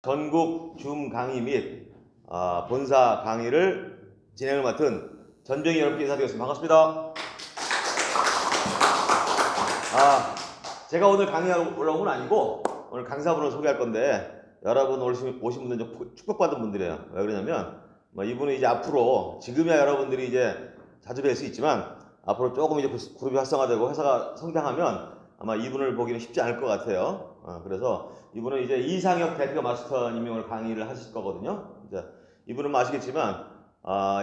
전국 줌 강의 및 본사 강의를 진행을 맡은 전병희 여러분께 인사드리겠습니다. 반갑습니다. 제가 오늘 강의하러 올라온 건 아니고 오늘 강사분을 소개할 건데, 여러분 오신 분들은 좀 축복받은 분들이에요. 왜 그러냐면 이분은 이제 앞으로, 지금이야 여러분들이 이제 자주 뵐 수 있지만 앞으로 조금 이제 그룹이 활성화되고 회사가 성장하면 아마 이분을 보기는 쉽지 않을 것 같아요. 그래서 이분은 이제 이상혁 대표 마스터님이 오늘 강의를 하실 거거든요. 이제 이분은 아시겠지만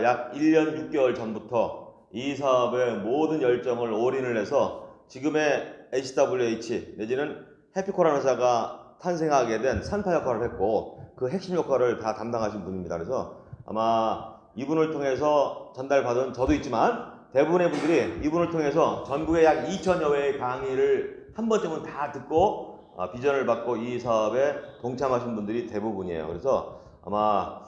약 1년 6개월 전부터 이 사업의 모든 열정을 올인을 해서 지금의 HWH 내지는 해피코란 회사가 탄생하게 된 산파 역할을 했고, 그 핵심 역할을 다 담당하신 분입니다. 그래서 아마 이분을 통해서 전달받은 저도 있지만 대부분의 분들이 이분을 통해서 전국에 약 2천여 회의 강의를 한 번쯤은 다 듣고 비전을 받고 이 사업에 동참하신 분들이 대부분이에요. 그래서 아마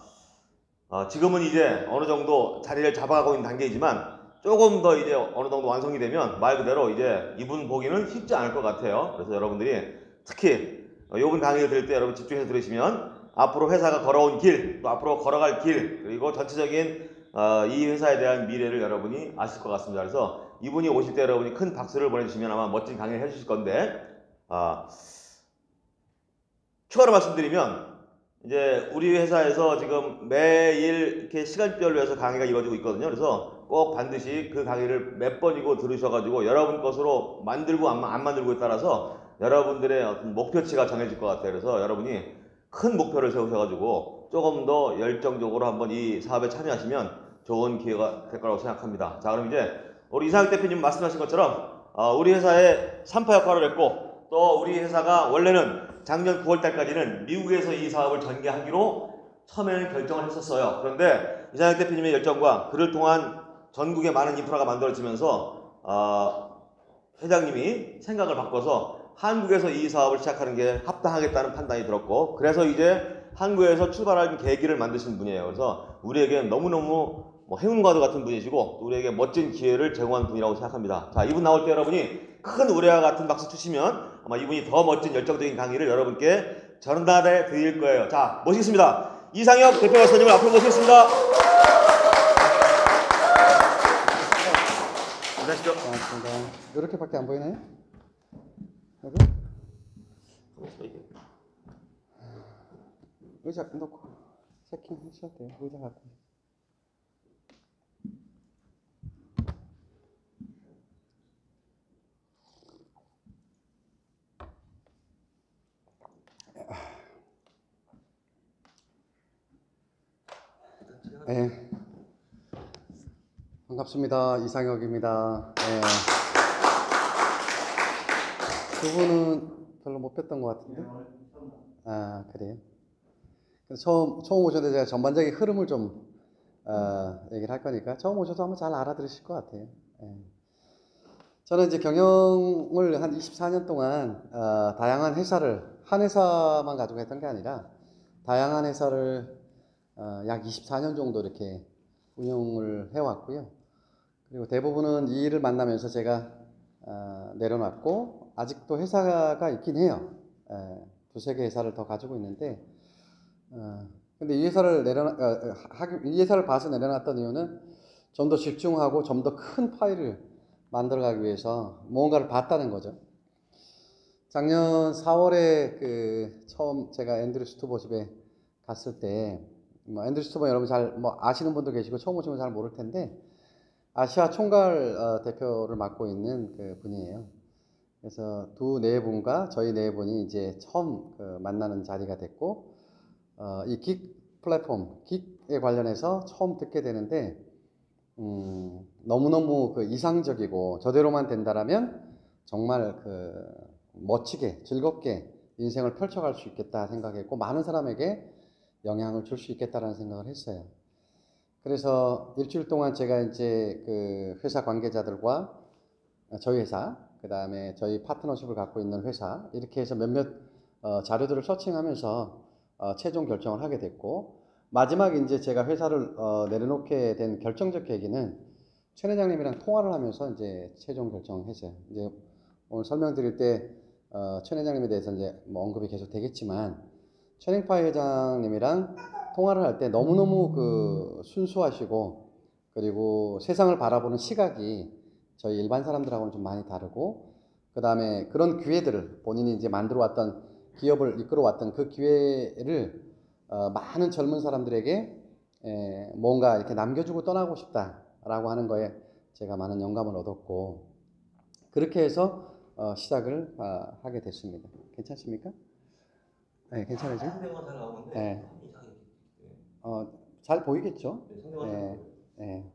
지금은 이제 어느 정도 자리를 잡아가고 있는 단계이지만 조금 더 이제 어느 정도 완성이 되면 말 그대로 이제 이분 보기는 쉽지 않을 것 같아요. 그래서 여러분들이 특히 이분 강의를 들을 때 여러분 집중해서 들으시면 앞으로 회사가 걸어온 길, 또 앞으로 걸어갈 길, 그리고 전체적인 이 회사에 대한 미래를 여러분이 아실 것 같습니다. 그래서 이분이 오실 때 여러분이 큰 박수를 보내주시면 아마 멋진 강의를 해주실 건데, 추가로 말씀드리면 이제 우리 회사에서 지금 매일 이렇게 시간별로 해서 강의가 이루어지고 있거든요. 그래서 꼭 반드시 그 강의를 몇 번이고 들으셔가지고 여러분 것으로 만들고 안 만들고에 따라서 여러분들의 어떤 목표치가 정해질 것 같아요. 그래서 여러분이 큰 목표를 세우셔가지고 조금 더 열정적으로 한번 이 사업에 참여하시면 좋은 기회가 될 거라고 생각합니다. 자, 그럼 이제 우리 이상혁 대표님 말씀하신 것처럼 우리 회사의 3파 역할을 했고, 또 우리 회사가 원래는 작년 9월 달까지는 미국에서 이 사업을 전개하기로 처음에는 결정을 했었어요. 그런데 이상혁 대표님의 열정과 그를 통한 전국의 많은 인프라가 만들어지면서 회장님이 생각을 바꿔서 한국에서 이 사업을 시작하는 게 합당하겠다는 판단이 들었고, 그래서 이제 한국에서 출발하는 계기를 만드신 분이에요. 그래서 우리에게 너무너무 행운과도 같은 분이시고, 우리에게 멋진 기회를 제공한 분이라고 생각합니다. 자, 이분 나올 때 여러분이 큰 우레와 같은 박수 치시면 아마 이분이 더 멋진 열정적인 강의를 여러분께 전달해 드릴 거예요. 자, 모시겠습니다. 이상혁 대표 박사님을 앞으로 모시겠습니다. 안녕하십시오. 고맙습니다. 이렇게밖에 안 보이나요? 여기? 의자 놓고 세팅 하셔도 돼요. 의자 갖고. 네. 반갑습니다. 이상혁입니다. 네. 두 분은 별로 못 뵀던 것 같은데? 그래요? 처음 오셨는데 제가 전반적인 흐름을 좀 얘기를 할 거니까 처음 오셔도 한번 잘 알아들으실 것 같아요. 네. 저는 이제 경영을 한 24년 동안 다양한 회사를, 한 회사만 가지고 했던 게 아니라 다양한 회사를 약 24년 정도 이렇게 운영을 해왔고요. 그리고 대부분은 이 일을 만나면서 제가 내려놨고, 아직도 회사가 있긴 해요. 두세 개 회사를 더 가지고 있는데, 근데 이 회사를 이 회사를 봐서 내려놨던 이유는 좀 더 집중하고 좀 더 큰 파일을 만들어가기 위해서 뭔가를 봤다는 거죠. 작년 4월에 처음 제가 앤드류 스투버 집에 갔을 때, 앤드류 스투버 여러분 잘 아시는 분도 계시고 처음 오시면 잘 모를 텐데, 아시아 총괄 대표를 맡고 있는 그 분이에요. 그래서 두 네 분과 저희 네 분이 이제 처음 만나는 자리가 됐고, 이 긱 플랫폼, 긱에 관련해서 처음 듣게 되는데, 너무너무 이상적이고, 저대로만 된다라면 정말 멋지게, 즐겁게 인생을 펼쳐갈 수 있겠다 생각했고, 많은 사람에게 영향을 줄 수 있겠다라는 생각을 했어요. 그래서 일주일 동안 제가 이제 회사 관계자들과 저희 회사, 그 다음에 저희 파트너십을 갖고 있는 회사, 이렇게 해서 몇몇 자료들을 서칭하면서 최종 결정을 하게 됐고, 마지막에 이제 제가 회사를 내려놓게 된 결정적 계기는 최 회장님이랑 통화를 하면서 이제 최종 결정했어요. 이제 오늘 설명드릴 때 최 회장님에 대해서 이제 언급이 계속 되겠지만, 최냉파 회장님이랑 통화를 할 때 너무너무 그 순수하시고, 그리고 세상을 바라보는 시각이 저희 일반 사람들하고는 좀 많이 다르고, 그 다음에 그런 기회들을 본인이 이제 만들어 왔던, 기업을 이끌어 왔던 그 기회를 많은 젊은 사람들에게 뭔가 이렇게 남겨주고 떠나고 싶다라고 하는 거에 제가 많은 영감을 얻었고, 그렇게 해서 시작을 하게 됐습니다. 괜찮습니까? 네, 괜찮으죠? 상대방 잘 나오는데 네. 이상하게. 잘 보이겠죠? 네, 상대방 네, 네.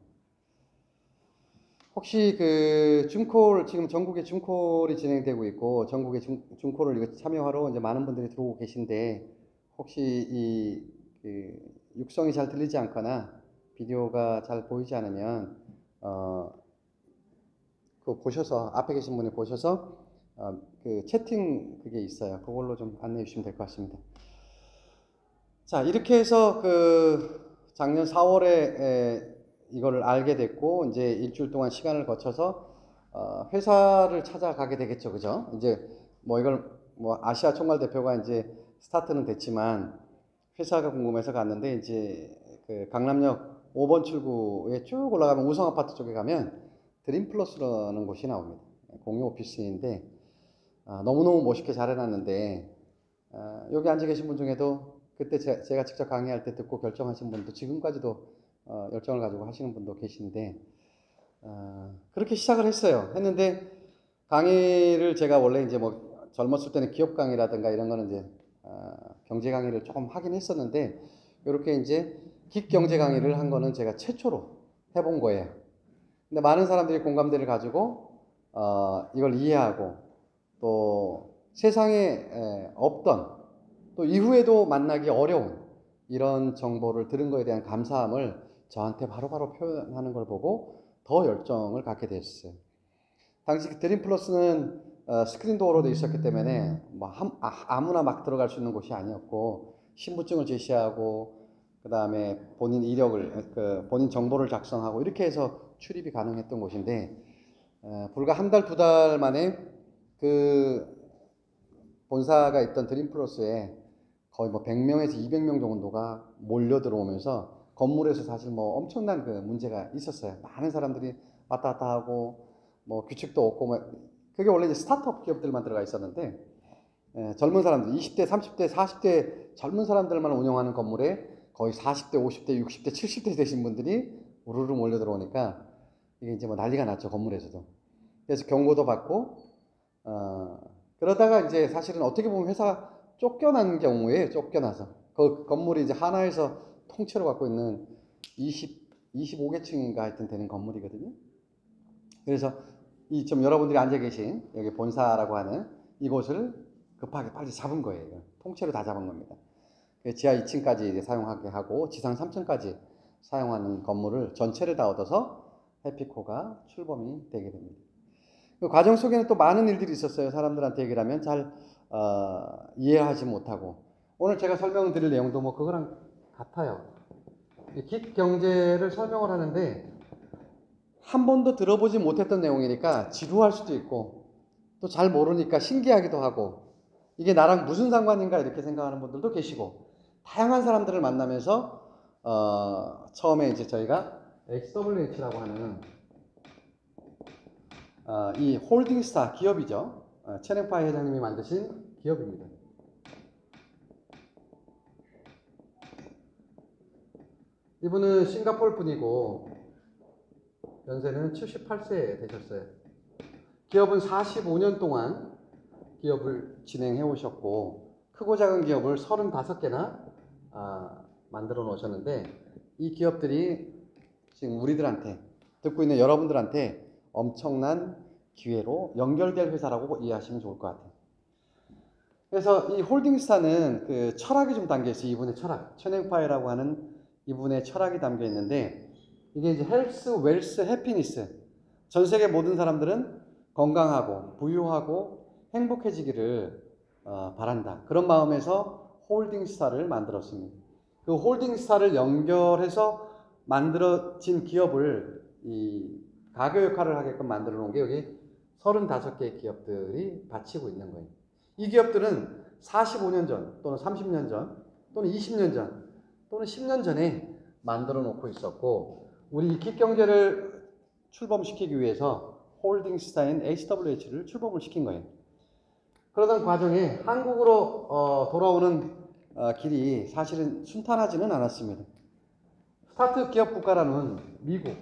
혹시 그 줌콜, 지금 전국에 줌콜이 진행되고 있고, 전국에 줌콜을 이거 참여하러 이제 많은 분들이 들어오고 계신데, 혹시 그 육성이 잘 들리지 않거나 비디오가 잘 보이지 않으면, 그 보셔서, 앞에 계신 분이 보셔서, 그 채팅 그게 있어요. 그걸로 좀 안내해 주시면 될 것 같습니다. 자, 이렇게 해서 그 작년 4월에 이거를 알게 됐고, 이제 일주일 동안 시간을 거쳐서 회사를 찾아가게 되겠죠, 그죠? 이제 뭐 이걸 뭐 아시아 총괄 대표가 이제 스타트는 됐지만 회사가 궁금해서 갔는데, 이제 그 강남역 5번 출구에 쭉 올라가면 우성 아파트 쪽에 가면 드림플러스라는 곳이 나옵니다. 공유 오피스인데 너무너무 멋있게 잘 해놨는데, 여기 앉아 계신 분 중에도 그때 제가 직접 강의할 때 듣고 결정하신 분도 지금까지도 열정을 가지고 하시는 분도 계신데, 그렇게 시작을 했는데 강의를 제가 원래 이제 뭐 젊었을 때는 기업 강의라든가 이런 거는 이제 경제 강의를 조금 하긴 했었는데, 이렇게 이제 긱 경제 강의를 한 거는 제가 최초로 해본 거예요. 근데 많은 사람들이 공감대를 가지고 이걸 이해하고, 또 세상에 없던, 또 이후에도 만나기 어려운 이런 정보를 들은 거에 대한 감사함을 저한테 바로바로 표현하는 걸 보고 더 열정을 갖게 됐어요. 당시 드림플러스는 스크린 도어로 되어 있었기 때문에 뭐 아무나 막 들어갈 수 있는 곳이 아니었고, 신분증을 제시하고 그 다음에 본인 이력을 본인 정보를 작성하고 이렇게 해서 출입이 가능했던 곳인데, 불과 한 달, 두 달 만에 그 본사가 있던 드림플러스에 거의 뭐 100명에서 200명 정도가 몰려 들어오면서 건물에서 사실 뭐 엄청난 그 문제가 있었어요. 많은 사람들이 왔다 갔다 하고 뭐 규칙도 없고, 뭐 그게 원래 이제 스타트업 기업들만 들어가 있었는데, 젊은 사람들 20대, 30대, 40대 젊은 사람들만 운영하는 건물에 거의 40대, 50대, 60대, 70대 되신 분들이 우르르 몰려 들어오니까 이게 이제 뭐 난리가 났죠, 건물에서도. 그래서 경고도 받고, 그러다가 이제 사실은 어떻게 보면 회사가 쫓겨난 경우에 쫓겨나서 그 건물이 이제 하나에서 통째로 갖고 있는 25개층인가 하여튼 되는 건물이거든요. 그래서 이 좀 여러분들이 앉아 계신 여기 본사라고 하는 이곳을 급하게 빨리 잡은 거예요. 통째로 다 잡은 겁니다. 지하 2층까지 이제 사용하게 하고 지상 3층까지 사용하는 건물을 전체를 다 얻어서 해피코가 출범이 되게 됩니다. 그 과정 속에는 또 많은 일들이 있었어요. 사람들한테 얘기를 하면 잘 이해하지 못하고, 오늘 제가 설명드릴 내용도 뭐 그거랑 같아요. 긱 경제를 설명을 하는데 한 번도 들어보지 못했던 내용이니까 지루할 수도 있고, 또 잘 모르니까 신기하기도 하고, 이게 나랑 무슨 상관인가 이렇게 생각하는 분들도 계시고, 다양한 사람들을 만나면서 처음에 이제 저희가 XWH라고 하는 이 홀딩스타 기업이죠. 최냉파 회장님이 만드신 기업입니다. 이분은 싱가포르 분이고 연세는 78세 되셨어요. 기업은 45년 동안 기업을 진행해 오셨고, 크고 작은 기업을 35개나 만들어 놓으셨는데, 이 기업들이 지금 우리들한테, 듣고 있는 여러분들한테 엄청난 기회로 연결될 회사라고 이해하시면 좋을 것 같아요. 그래서 이 홀딩스타는 그 철학이 좀 담겨 있어요. 이분의 철학, 최냉파이라고 하는 이분의 철학이 담겨 있는데, 이게 이제 헬스, 웰스, 해피니스, 전 세계 모든 사람들은 건강하고 부유하고 행복해지기를 바란다, 그런 마음에서 홀딩스타를 만들었습니다. 그 홀딩스타를 연결해서 만들어진 기업을 이 가교 역할을 하게끔 만들어 놓은 게 여기 35개의 기업들이 바치고 있는 거예요. 이 기업들은 45년 전 또는 30년 전 또는 20년 전 또는 10년 전에 만들어 놓고 있었고, 우리 기경제를 출범시키기 위해서 홀딩스사인 HWH를 출범을 시킨 거예요. 그러던 과정에 한국으로 돌아오는 길이 사실은 순탄하지는 않았습니다. 스타트 기업 국가라는 미국,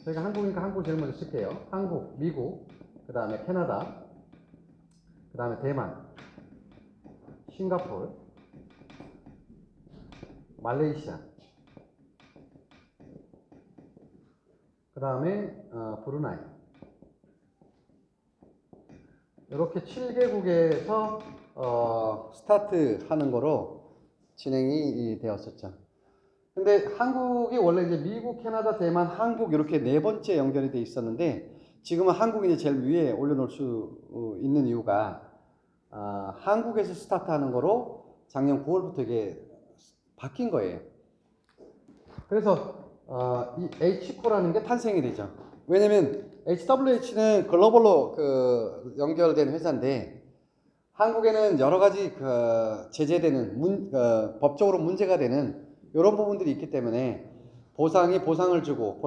저희가 한국이니까 한국을 제일 먼저 쓸게요. 한국, 미국, 그 다음에 캐나다, 그 다음에 대만, 싱가포르, 말레이시아, 그 다음에 브루나이, 이렇게 7개국에서 스타트 하는 거로 진행이 되었었죠. 근데 한국이 원래 이제 미국, 캐나다, 대만, 한국 이렇게 네 번째 연결이 돼 있었는데, 지금은 한국이 이제 제일 위에 올려놓을 수 있는 이유가 한국에서 스타트 하는 거로 작년 9월부터 이게 바뀐 거예요. 그래서 이 H코라는 게 탄생이 되죠. 왜냐면 HWH는 글로벌로 연결된 회사인데, 한국에는 여러 가지 제재되는 법적으로 문제가 되는 이런 부분들이 있기 때문에 보상을 주고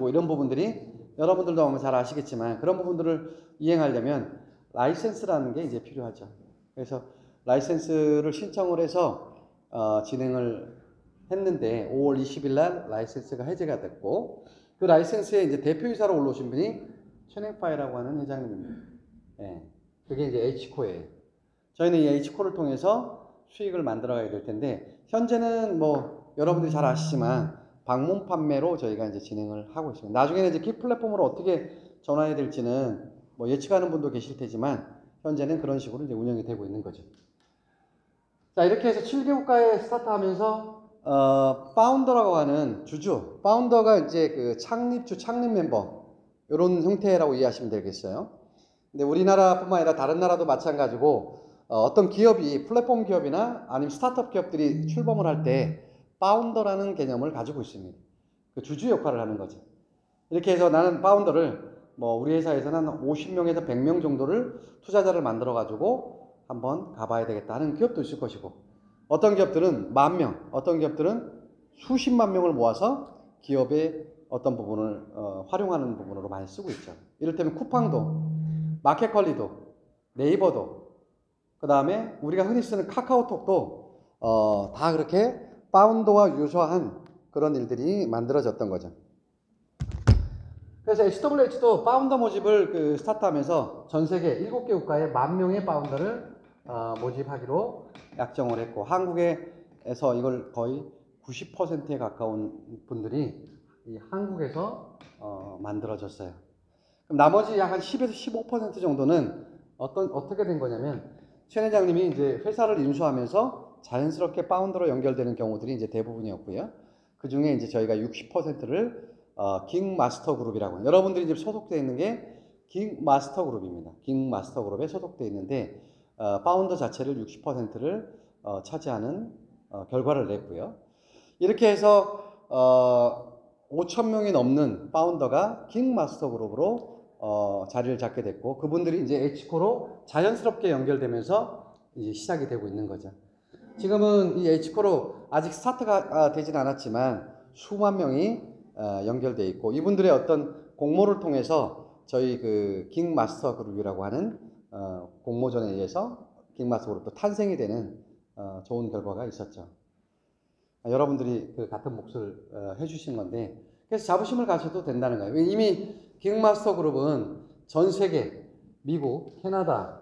이런 부분들이 여러분들도 아마 잘 아시겠지만, 그런 부분들을 이행하려면 라이센스라는 게 이제 필요하죠. 그래서 라이센스를 신청을 해서 진행을 했는데 5월 20일 날 라이센스가 해제가 됐고, 그 라이센스에 이제 대표이사로 올라오신 분이 최냉파이라고 하는 회장님입니다. 예, 그게 이제 H코예요. 저희는 이 H코를 통해서 수익을 만들어가야 될 텐데, 현재는 뭐 여러분들이 잘 아시지만 방문 판매로 저희가 이제 진행을 하고 있습니다. 나중에는 이제 킥 플랫폼으로 어떻게 전환해야 될지는 뭐 예측하는 분도 계실 테지만, 현재는 그런 식으로 이제 운영이 되고 있는 거죠. 자, 이렇게 해서 7개국가에 스타트하면서 파운더라고 하는 파운더가 이제 그 창립 멤버, 이런 형태라고 이해하시면 되겠어요. 근데 우리나라뿐만 아니라 다른 나라도 마찬가지고, 어떤 기업이 플랫폼 기업이나 아니면 스타트업 기업들이 출범을 할 때 파운더라는 개념을 가지고 있습니다. 그 주주 역할을 하는 거죠. 이렇게 해서 나는 파운더를 뭐 우리 회사에서는 한 50명에서 100명 정도를 투자자를 만들어 가지고 한번 가봐야 되겠다 하는 기업도 있을 것이고, 어떤 기업들은 10,000명, 어떤 기업들은 수십만 명을 모아서 기업의 어떤 부분을 활용하는 부분으로 많이 쓰고 있죠. 이를테면 쿠팡도, 마켓컬리도, 네이버도, 그 다음에 우리가 흔히 쓰는 카카오톡도 다 그렇게 파운더와 유사한 그런 일들이 만들어졌던 거죠. 그래서 HWH도 파운더 모집을 스타트하면서 전 세계 7개 국가에 10,000명의 파운더를 모집하기로 약정을 했고, 한국에서 이걸 거의 90%에 가까운 분들이 이 한국에서 만들어졌어요. 그럼 나머지 약 한 10에서 15% 정도는 어떻게 된 거냐면, 최 회장님이 이제 회사를 인수하면서 자연스럽게 파운더로 연결되는 경우들이 이제 대부분이었고요. 그 중에 이제 저희가 60%를 긱마스터 그룹이라고, 여러분들이 이제 소속되어 있는 게 긱마스터 그룹입니다. 긱마스터 그룹에 소속되어 있는데, 파운더 자체를 60%를 차지하는 결과를 냈고요. 이렇게 해서 5,000명이 넘는 파운더가 긱마스터 그룹으로 자리를 잡게 됐고, 그분들이 이제 H코로 자연스럽게 연결되면서 이제 시작이 되고 있는 거죠. 지금은 이 H코로 아직 스타트가 되진 않았지만 수만 명이 연결되어 있고, 이분들의 어떤 공모를 통해서 저희 긱마스터 그룹이라고 하는 공모전에 의해서 긱마스터 그룹도 탄생이 되는 좋은 결과가 있었죠. 여러분들이 같은 몫을 해주신 건데, 그래서 자부심을 가져도 된다는 거예요. 이미 긱마스터 그룹은 전 세계, 미국, 캐나다,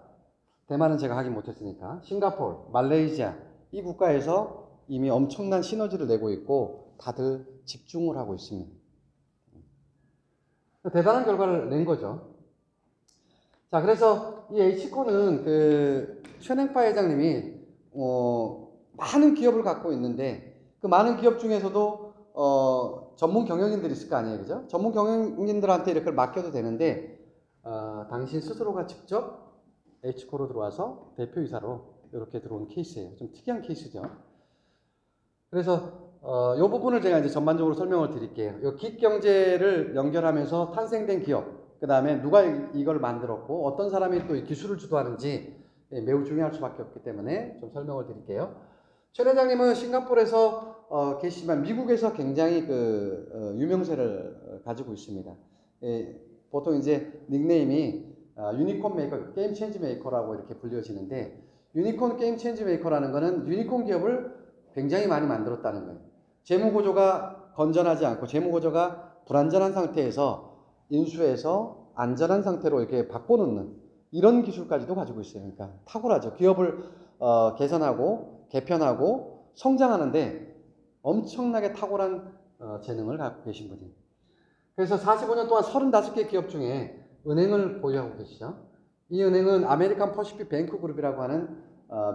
대만은 제가 하긴 못했으니까, 싱가포르, 말레이시아, 이 국가에서 이미 엄청난 시너지를 내고 있고 다들 집중을 하고 있습니다. 대단한 결과를 낸 거죠. 자, 그래서 이 H코는 최냉파 회장님이 많은 기업을 갖고 있는데, 그 많은 기업 중에서도 전문 경영인들이 있을 거 아니에요, 그죠? 전문 경영인들한테 이렇게 맡겨도 되는데, 당신 스스로가 직접 H코로 들어와서 대표이사로 이렇게 들어온 케이스예요. 좀 특이한 케이스죠. 그래서 이 부분을 제가 이제 전반적으로 설명을 드릴게요. 이 기경제를 연결하면서 탄생된 기업, 그 다음에 누가 이걸 만들었고 어떤 사람이 또 이 기술을 주도하는지 매우 중요할 수밖에 없기 때문에 좀 설명을 드릴게요. 최 회장님은 싱가포르에서 계시지만 미국에서 굉장히 유명세를 가지고 있습니다. 보통 이제 닉네임이 유니콘 메이커, 게임 체인지 메이커라고 이렇게 불려지는데, 유니콘 게임 체인지 메이커라는 거는 유니콘 기업을 굉장히 많이 만들었다는 거예요. 재무 구조가 건전하지 않고 재무 구조가 불안전한 상태에서 인수해서 안전한 상태로 이렇게 바꿔놓는 이런 기술까지도 가지고 있어요. 그러니까 탁월하죠. 기업을 개선하고 개편하고 성장하는데 엄청나게 탁월한 재능을 갖고 계신 분이에요. 그래서 45년 동안 35개 기업 중에 은행을 보유하고 계시죠. 이 은행은 아메리칸 퍼시픽 뱅크 그룹이라고 하는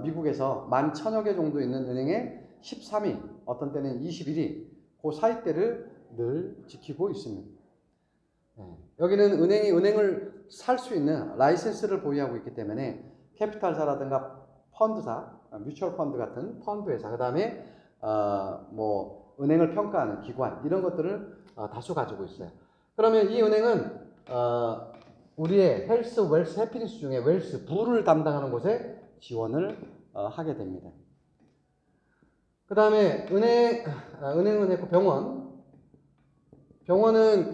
미국에서 11,000여 개 정도 있는 은행의 13위, 어떤 때는 21위, 그 사이대를 늘 지키고 있습니다. 여기는 은행을 살 수 있는 라이센스를 보유하고 있기 때문에 캐피탈사라든가 펀드사, 뮤추얼 펀드 같은 펀드 회사, 그 다음에 뭐 은행을 평가하는 기관, 이런 것들을 다수 가지고 있어요. 그러면 이 은행은 우리의 헬스, 웰스, 해피니스 중에 웰스, 부를 담당하는 곳에 지원을 하게 됩니다. 그 다음에 은행은 있고 병원은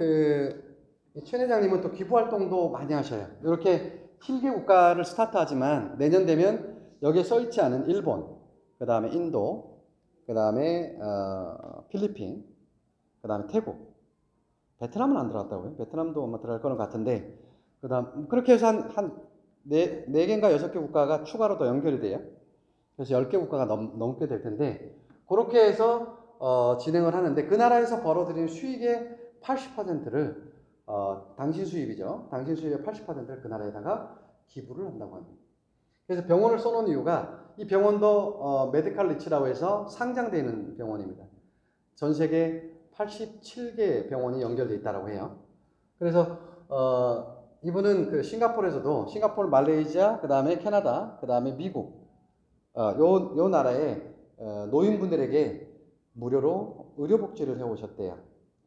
최 회장님은 또 기부 활동도 많이 하셔요. 이렇게 7개 국가를 스타트하지만 내년 되면 여기에 써 있지 않은 일본, 그 다음에 인도, 그 다음에 필리핀, 그 다음에 태국, 베트남은 안 들어갔다고요? 베트남도 아마 들어갈 거는 같은데, 그 다음 그렇게 해서 한 4개인가 6개 국가가 추가로 더 연결이 돼요. 그래서 10개 국가가 넘게 될 텐데, 그렇게 해서 진행을 하는데, 그 나라에서 벌어들이는 수익의 80%를 당신 수입이죠. 당신 수입의 80%를 그 나라에다가 기부를 한다고 합니다. 그래서 병원을 써놓은 이유가, 이 병원도 메디칼 리츠라고 해서 상장되는 병원입니다. 전 세계 87개 병원이 연결되어 있다고 해요. 그래서 이분은 싱가포르에서도, 싱가포르, 말레이시아, 그 다음에 캐나다, 그 다음에 미국, 요 나라의 노인분들에게 무료로 의료복지를 해오셨대요.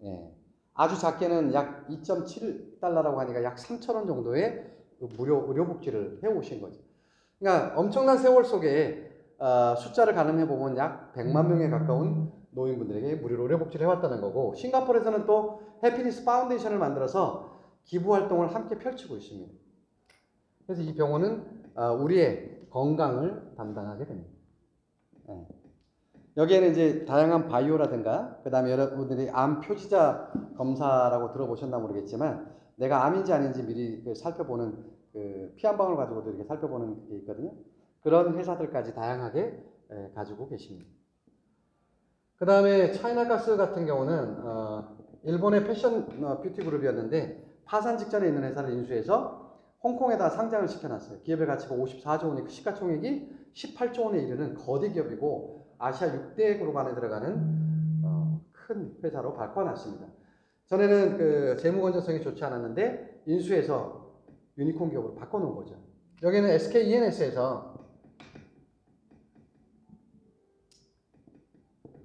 예. 아주 작게는 약 2.7달러라고 하니까 약 3,000원 정도의 무료 의료복지를 해오신 거죠. 그러니까 엄청난 세월 속에 숫자를 가늠해 보면 약 100만 명에 가까운 노인분들에게 무료로 의료복지를 해왔다는 거고, 싱가포르에서는 또 해피니스 파운데이션을 만들어서 기부 활동을 함께 펼치고 있습니다. 그래서 이 병원은 우리의 건강을 담당하게 됩니다. 네. 여기에는 이제 다양한 바이오라든가, 그 다음에 여러분들이 암 표지자 검사라고 들어보셨나 모르겠지만, 내가 암인지 아닌지 미리 살펴보는 피 한 방울 가지고도 이렇게 살펴보는 게 있거든요. 그런 회사들까지 다양하게 가지고 계십니다. 그 다음에 차이나가스 같은 경우는 일본의 패션 뷰티 그룹이었는데 파산 직전에 있는 회사를 인수해서 홍콩에다 상장을 시켜놨어요. 기업의 가치가 54조 원이고 시가총액이 18조 원에 이르는 거대 기업이고, 아시아 6대 그룹 안에 들어가는 큰 회사로 바꿔놨습니다. 전에는 재무 건전성이 좋지 않았는데 인수해서 유니콘 기업으로 바꿔놓은 거죠. 여기는 SK E&S에서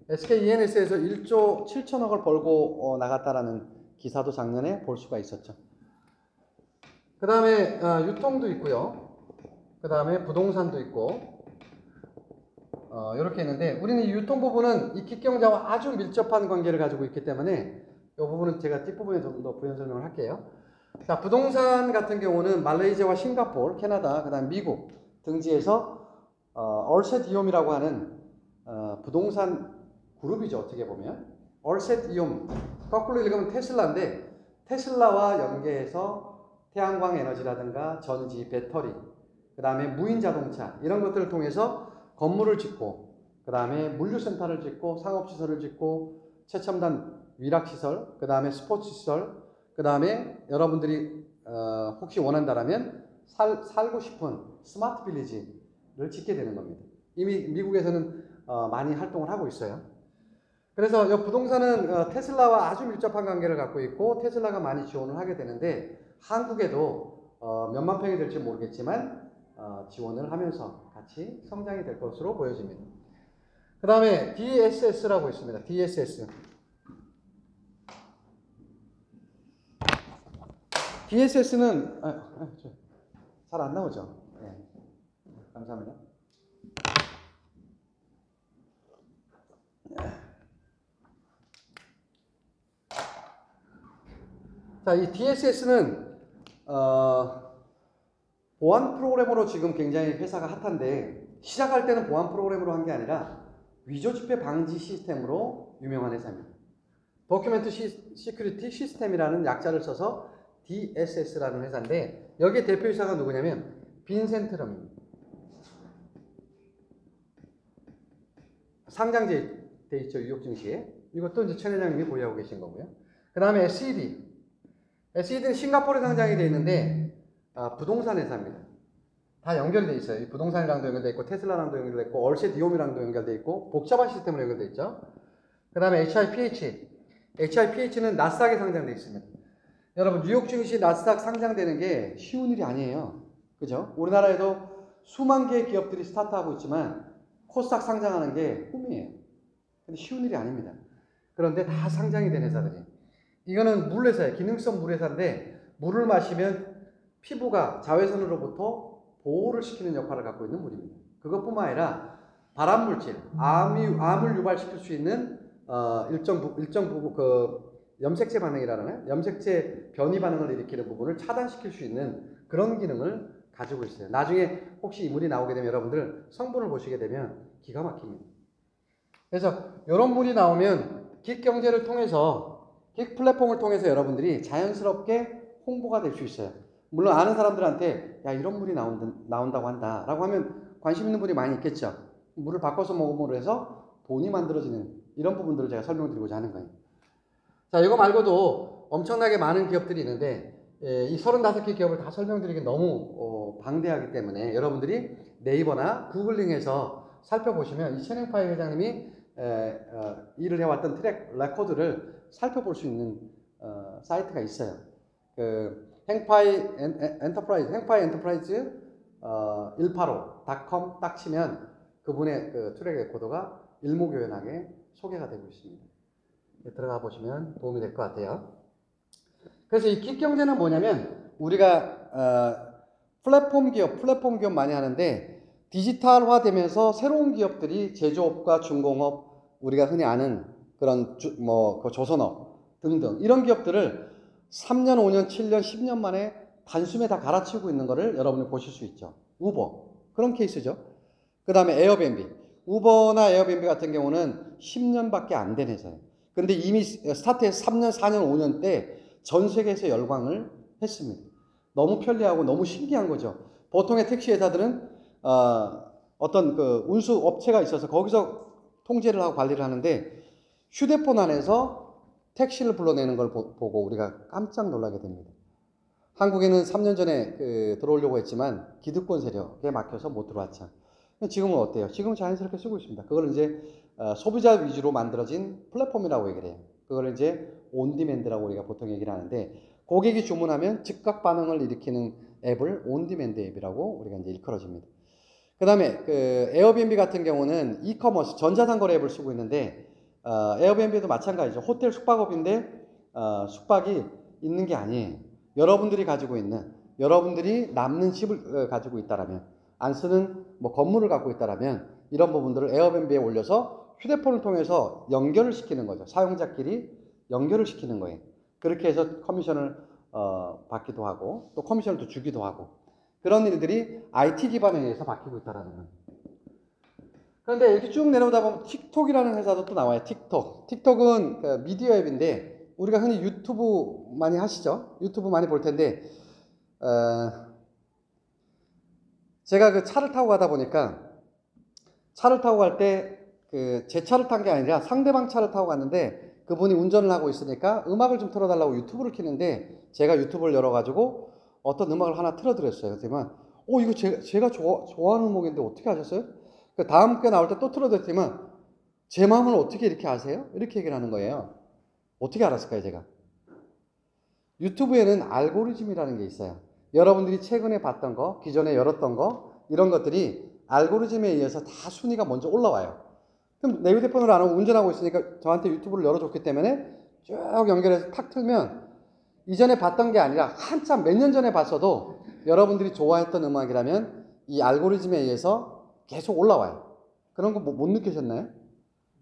SK E&S에서 1조 7천억을 벌고 나갔다라는 기사도 작년에 볼 수가 있었죠. 그 다음에 유통도 있고요. 그 다음에 부동산도 있고, 이렇게 있는데, 우리는 이 유통 부분은 이 기경자와 아주 밀접한 관계를 가지고 있기 때문에 이 부분은 제가 뒷부분에 좀 더 부연 설명을 할게요. 자, 부동산 같은 경우는 말레이시아와 싱가포르, 캐나다, 그 다음 미국 등지에서 얼셋 이옴이라고 하는 부동산 그룹이죠. 어떻게 보면 얼셋 이옴, 거꾸로 읽으면 테슬라인데, 테슬라와 연계해서 태양광 에너지라든가 전지, 배터리, 그 다음에 무인 자동차, 이런 것들을 통해서 건물을 짓고, 그 다음에 물류센터를 짓고, 상업시설을 짓고, 최첨단 위락시설, 그 다음에 스포츠시설, 그 다음에 여러분들이 혹시 원한다라면 살고 싶은 스마트 빌리지를 짓게 되는 겁니다. 이미 미국에서는 많이 활동을 하고 있어요. 그래서 이 부동산은 테슬라와 아주 밀접한 관계를 갖고 있고, 테슬라가 많이 지원을 하게 되는데, 한국에도 몇만 평이 될지 모르겠지만 지원을 하면서 같이 성장이 될 것으로 보여집니다. 그 다음에 DSS라고 있습니다. DSS. DSS는 잘 안 나오죠. 네. 감사합니다. 자, 이 DSS는 보안 프로그래머로 지금 굉장히 회사가 핫한데 시작할 때는 보안 프로그래머로 한 게 아니라 위조 지폐 방지 시스템으로 유명한 회사입니다. 도큐멘트 시큐리티 시스템이라는 약자를 써서 DSS라는 회사인데 여기에 대표이사가 누구냐면 빈센트 럼입니다. 상장돼 있죠, 뉴욕 증시에. 이것도 이제 최 회장님이 보유하고 계신 거고요. 그 다음에 SED. SED는 싱가포르에 상장이 되어 있는데 부동산 회사입니다. 다 연결되어 있어요. 이 부동산이랑도 연결되어 있고 테슬라랑도 연결되어 있고 얼세 디옴이랑도 연결되어 있고 복잡한 시스템으로 연결되어 있죠. 그 다음에 HIPH. HIPH는 나스닥에 상장되어 있습니다. 여러분 뉴욕 증시 나스닥 상장되는 게 쉬운 일이 아니에요. 그죠? 우리나라에도 수만 개의 기업들이 스타트하고 있지만 코스닥 상장하는 게 꿈이에요. 근데 쉬운 일이 아닙니다. 그런데 다 상장이 된 회사들이. 이거는 물회사예요. 기능성 물회사인데 물을 마시면 피부가 자외선으로부터 보호를 시키는 역할을 갖고 있는 물입니다. 그것뿐만 아니라 발암물질, 암을 유발시킬 수 있는 일정 부분 염색체 반응이라는 염색체 변이 반응을 일으키는 부분을 차단시킬 수 있는 그런 기능을 가지고 있어요. 나중에 혹시 이 물이 나오게 되면 여러분들 성분을 보시게 되면 기가 막힙니다. 그래서 이런 물이 나오면 긱 경제를 통해서 긱 플랫폼을 통해서 여러분들이 자연스럽게 홍보가 될 수 있어요. 물론 아는 사람들한테 야 이런 물이 나온다고 한다 라고 하면 관심 있는 분이 많이 있겠죠. 물을 바꿔서 먹음으로 해서 돈이 만들어지는 이런 부분들을 제가 설명드리고자 하는 거예요. 자, 이거 말고도 엄청나게 많은 기업들이 있는데 이 35개 기업을 다 설명드리기 너무 방대하기 때문에 여러분들이 네이버나 구글링해서 살펴보시면 이 최능파이 회장님이 일을 해왔던 트랙 레코드를 살펴볼 수 있는 사이트가 있어요. 그 행파이 엔터프라이즈 185.com 딱 치면 그분의 그 트랙 레코드가 일목요연하게 소개가 되고 있습니다. 들어가 보시면 도움이 될 것 같아요. 그래서 이 긱 경제는 뭐냐면 우리가 플랫폼 기업 많이 하는데 디지털화 되면서 새로운 기업들이 제조업과 중공업 우리가 흔히 아는 그런 조선업 등등 이런 기업들을 3년, 5년, 7년, 10년 만에 단숨에 다 갈아치우고 있는 것을 여러분이 보실 수 있죠. 우버 그런 케이스죠. 그 다음에 에어비앤비. 우버나 에어비앤비 같은 경우는 10년밖에 안 된 회사예요. 근데 이미 스타트해서 3년, 4년, 5년 때 전 세계에서 열광을 했습니다. 너무 편리하고 너무 신기한 거죠. 보통의 택시 회사들은 어떤 그 운수 업체가 있어서 거기서 통제를 하고 관리를 하는데 휴대폰 안에서 택시를 불러내는 걸 보고 우리가 깜짝 놀라게 됩니다. 한국에는 3년 전에 들어오려고 했지만 기득권 세력에 막혀서 못 들어왔죠. 지금은 어때요? 지금은 자연스럽게 쓰고 있습니다. 그걸 이제 소비자 위주로 만들어진 플랫폼이라고 얘기를 해요. 그걸 이제 온디맨드라고 우리가 보통 얘기를 하는데 고객이 주문하면 즉각 반응을 일으키는 앱을 온디맨드 앱이라고 우리가 이제 일컬어집니다. 그 다음에 에어비앤비 같은 경우는 이커머스 전자상거래 앱을 쓰고 있는데 에어비앤비도 마찬가지죠. 호텔 숙박업인데 숙박이 있는 게 아니에요. 여러분들이 가지고 있는 여러분들이 남는 집을 가지고 있다라면 안 쓰는 뭐 건물을 갖고 있다라면 이런 부분들을 에어비앤비에 올려서 휴대폰을 통해서 연결을 시키는 거죠. 사용자끼리 연결을 시키는 거예요. 그렇게 해서 커미션을 받기도 하고 또 커미션을 또 주기도 하고 그런 일들이 IT 기반에 의해서 바뀌고 있다라는 거예요. 그런데 이렇게 쭉 내려오다 보면 틱톡이라는 회사도 또 나와요. 틱톡은 그 미디어 앱인데 우리가 흔히 유튜브 많이 하시죠? 유튜브 많이 볼 텐데 제가 그 차를 타고 가다 보니까 차를 타고 갈 때 제 차를 탄 게 아니라 상대방 차를 타고 갔는데 그분이 운전을 하고 있으니까 음악을 좀 틀어달라고 유튜브를 켜는데 제가 유튜브를 열어가지고 어떤 음악을 하나 틀어드렸어요. 그랬더니 이거 제가 좋아하는 음악인데 어떻게 하셨어요? 그 다음 게 나올 때 또 틀어드렸지만 제 마음을 어떻게 이렇게 아세요? 이렇게 얘기를 하는 거예요. 어떻게 알았을까요, 제가? 유튜브에는 알고리즘이라는 게 있어요. 여러분들이 최근에 봤던 거, 기존에 열었던 거, 이런 것들이 알고리즘에 의해서 다 순위가 먼저 올라와요. 그럼 내 휴대폰으로 안 하고 운전하고 있으니까 저한테 유튜브를 열어줬기 때문에 쭉 연결해서 탁 틀면 이전에 봤던 게 아니라 한참 몇 년 전에 봤어도 여러분들이 좋아했던 음악이라면 이 알고리즘에 의해서 계속 올라와요. 그런 거 못 느끼셨나요?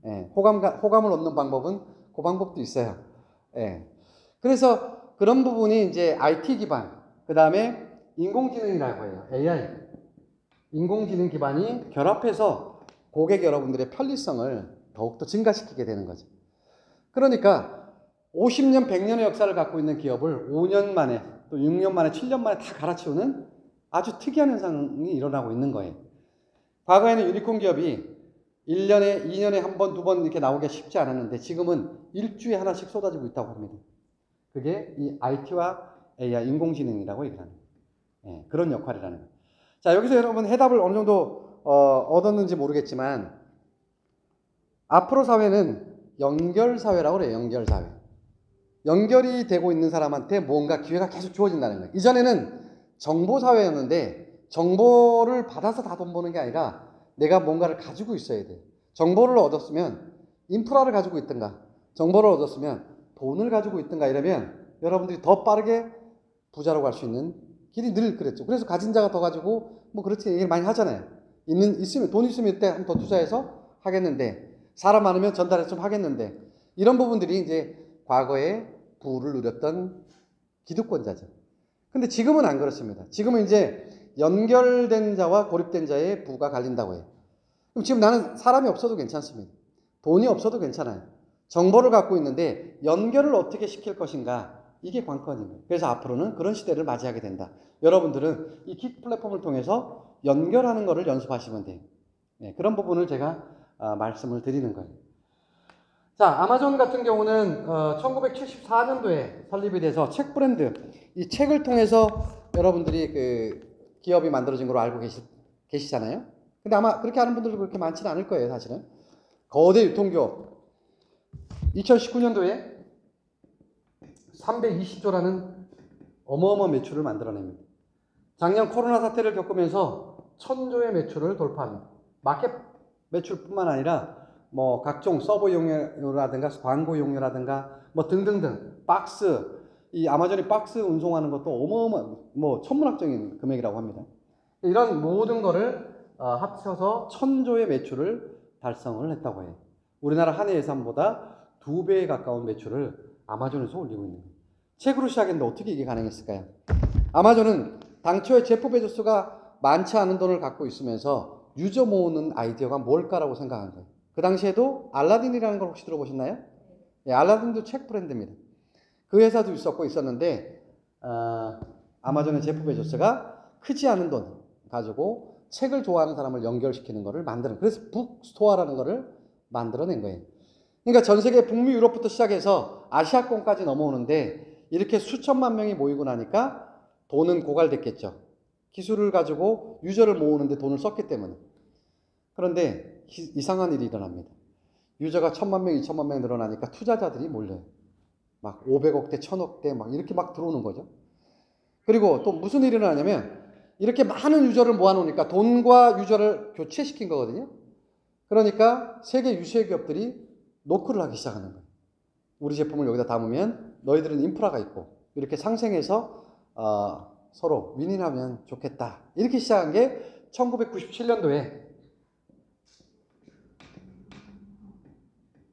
예, 호감을 얻는 방법은 그 방법도 있어요. 예. 그래서 그런 부분이 이제 IT 기반, 그 다음에 인공지능이라고 해요. AI. 인공지능 기반이 결합해서 고객 여러분들의 편리성을 더욱더 증가시키게 되는 거죠. 그러니까 50년, 100년의 역사를 갖고 있는 기업을 5년 만에, 또 6년 만에, 7년 만에 다 갈아치우는 아주 특이한 현상이 일어나고 있는 거예요. 과거에는 유니콘 기업이 1년에, 2년에 한 번, 두 번 이렇게 나오기가 쉽지 않았는데 지금은 일주에 하나씩 쏟아지고 있다고 합니다. 그게 이 IT와 AI, 인공지능이라고 얘기를 하는 거예요. 예, 그런 역할이라는 거예요. 자, 여기서 여러분 해답을 어느 정도 얻었는지 모르겠지만 앞으로 사회는 연결사회라고 그래요. 연결사회. 연결이 되고 있는 사람한테 뭔가 기회가 계속 주어진다는 거예요. 이전에는 정보사회였는데 정보를 받아서 다 돈 버는 게 아니라 내가 뭔가를 가지고 있어야 돼요. 정보를 얻었으면 인프라를 가지고 있든가 정보를 얻었으면 돈을 가지고 있든가 이러면 여러분들이 더 빠르게 부자로 갈 수 있는 길이 늘 그랬죠. 그래서 가진 자가 더 가지고 뭐 그렇게 얘기를 많이 하잖아요. 있으면 돈 있으면 이때 한 번 더 투자해서 하겠는데 사람 많으면 전달해서 좀 하겠는데 이런 부분들이 이제 과거에 부를 누렸던 기득권자죠. 근데 지금은 안 그렇습니다. 지금은 이제 연결된 자와 고립된 자의 부가 갈린다고 해요. 그럼 지금 나는 사람이 없어도 괜찮습니다. 돈이 없어도 괜찮아요. 정보를 갖고 있는데 연결을 어떻게 시킬 것인가 이게 관건입니다. 그래서 앞으로는 그런 시대를 맞이하게 된다. 여러분들은 이 킥 플랫폼을 통해서 연결하는 것을 연습하시면 돼요. 네, 그런 부분을 제가 말씀을 드리는 거예요. 자, 아마존 같은 경우는 1974년도에 설립이 돼서 책 브랜드, 이 책을 통해서 여러분들이 그 기업이 만들어진 걸로 알고 계시잖아요. 근데 아마 그렇게 아는 분들도 그렇게 많지는 않을 거예요, 사실은. 거대 유통기업. 2019년도에 320조라는 어마어마한 매출을 만들어냅니다. 작년 코로나 사태를 겪으면서 1000조의 매출을 돌파합니다. 마켓 매출뿐만 아니라 뭐 각종 서버 이용료라든가 광고 이용료라든가 뭐 등등등 박스, 이 아마존이 박스 운송하는 것도 어마어마한 뭐 천문학적인 금액이라고 합니다. 이런 모든 거를 합쳐서 1000조의 매출을 달성을 했다고 해요. 우리나라 한 해 예산보다 2배에 가까운 매출을 아마존에서 올리고 있는 거예요. 책으로 시작했는데 어떻게 이게 가능했을까요? 아마존은 당초에 제프 베조스가 많지 않은 돈을 갖고 있으면서 유저 모으는 아이디어가 뭘까라고 생각한 거예요. 그 당시에도 알라딘이라는 걸 혹시 들어보셨나요? 예, 알라딘도 책 브랜드입니다. 그 회사도 있었는데 아마존의 제프 베조스가 크지 않은 돈 가지고 책을 좋아하는 사람을 연결시키는 것을 만드는, 그래서 북스토어라는 것을 만들어낸 거예요. 그러니까 전 세계 북미 유럽부터 시작해서 아시아권까지 넘어오는데 이렇게 수천만 명이 모이고 나니까 돈은 고갈됐겠죠. 기술을 가지고 유저를 모으는데 돈을 썼기 때문에. 그런데 이상한 일이 일어납니다. 유저가 1000만 명, 2000만 명 늘어나니까 투자자들이 몰려요. 막 500억대, 1000억대 막 이렇게 막 들어오는 거죠. 그리고 또 무슨 일이 일어나냐면 이렇게 많은 유저를 모아놓으니까 돈과 유저를 교체시킨 거거든요. 그러니까 세계 유수의 기업들이 노크를 하기 시작하는 거예요. 우리 제품을 여기다 담으면 너희들은 인프라가 있고 이렇게 상생해서 서로 윈윈하면 좋겠다. 이렇게 시작한 게 1997년도에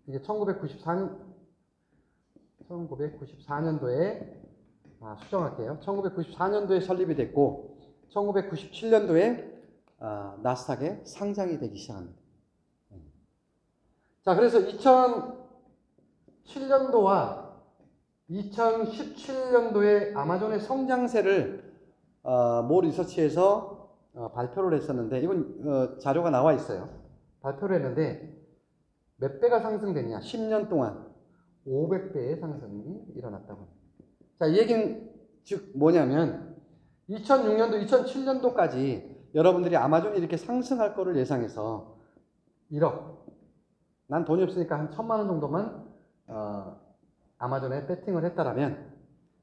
이게 1994년도에 수정할게요. 1994년도에 설립이 됐고 1997년도에 나스닥에 상장이 되기 시작합니다. 자, 그래서 2007년도와 2017년도에 아마존의 성장세를 모 리서치에서 발표를 했었는데 이건 자료가 나와 있어요. 발표를 했는데 몇 배가 상승됐냐? 10년 동안 500배의 상승이 일어났다고 합니다. 자, 이 얘기는 즉 뭐냐면 2006년도, 2007년도까지 여러분들이 아마존이 이렇게 상승할 거를 예상해서 1억, 난 돈이 없으니까 한 1000만 원 정도만 아마존에 배팅을 했다라면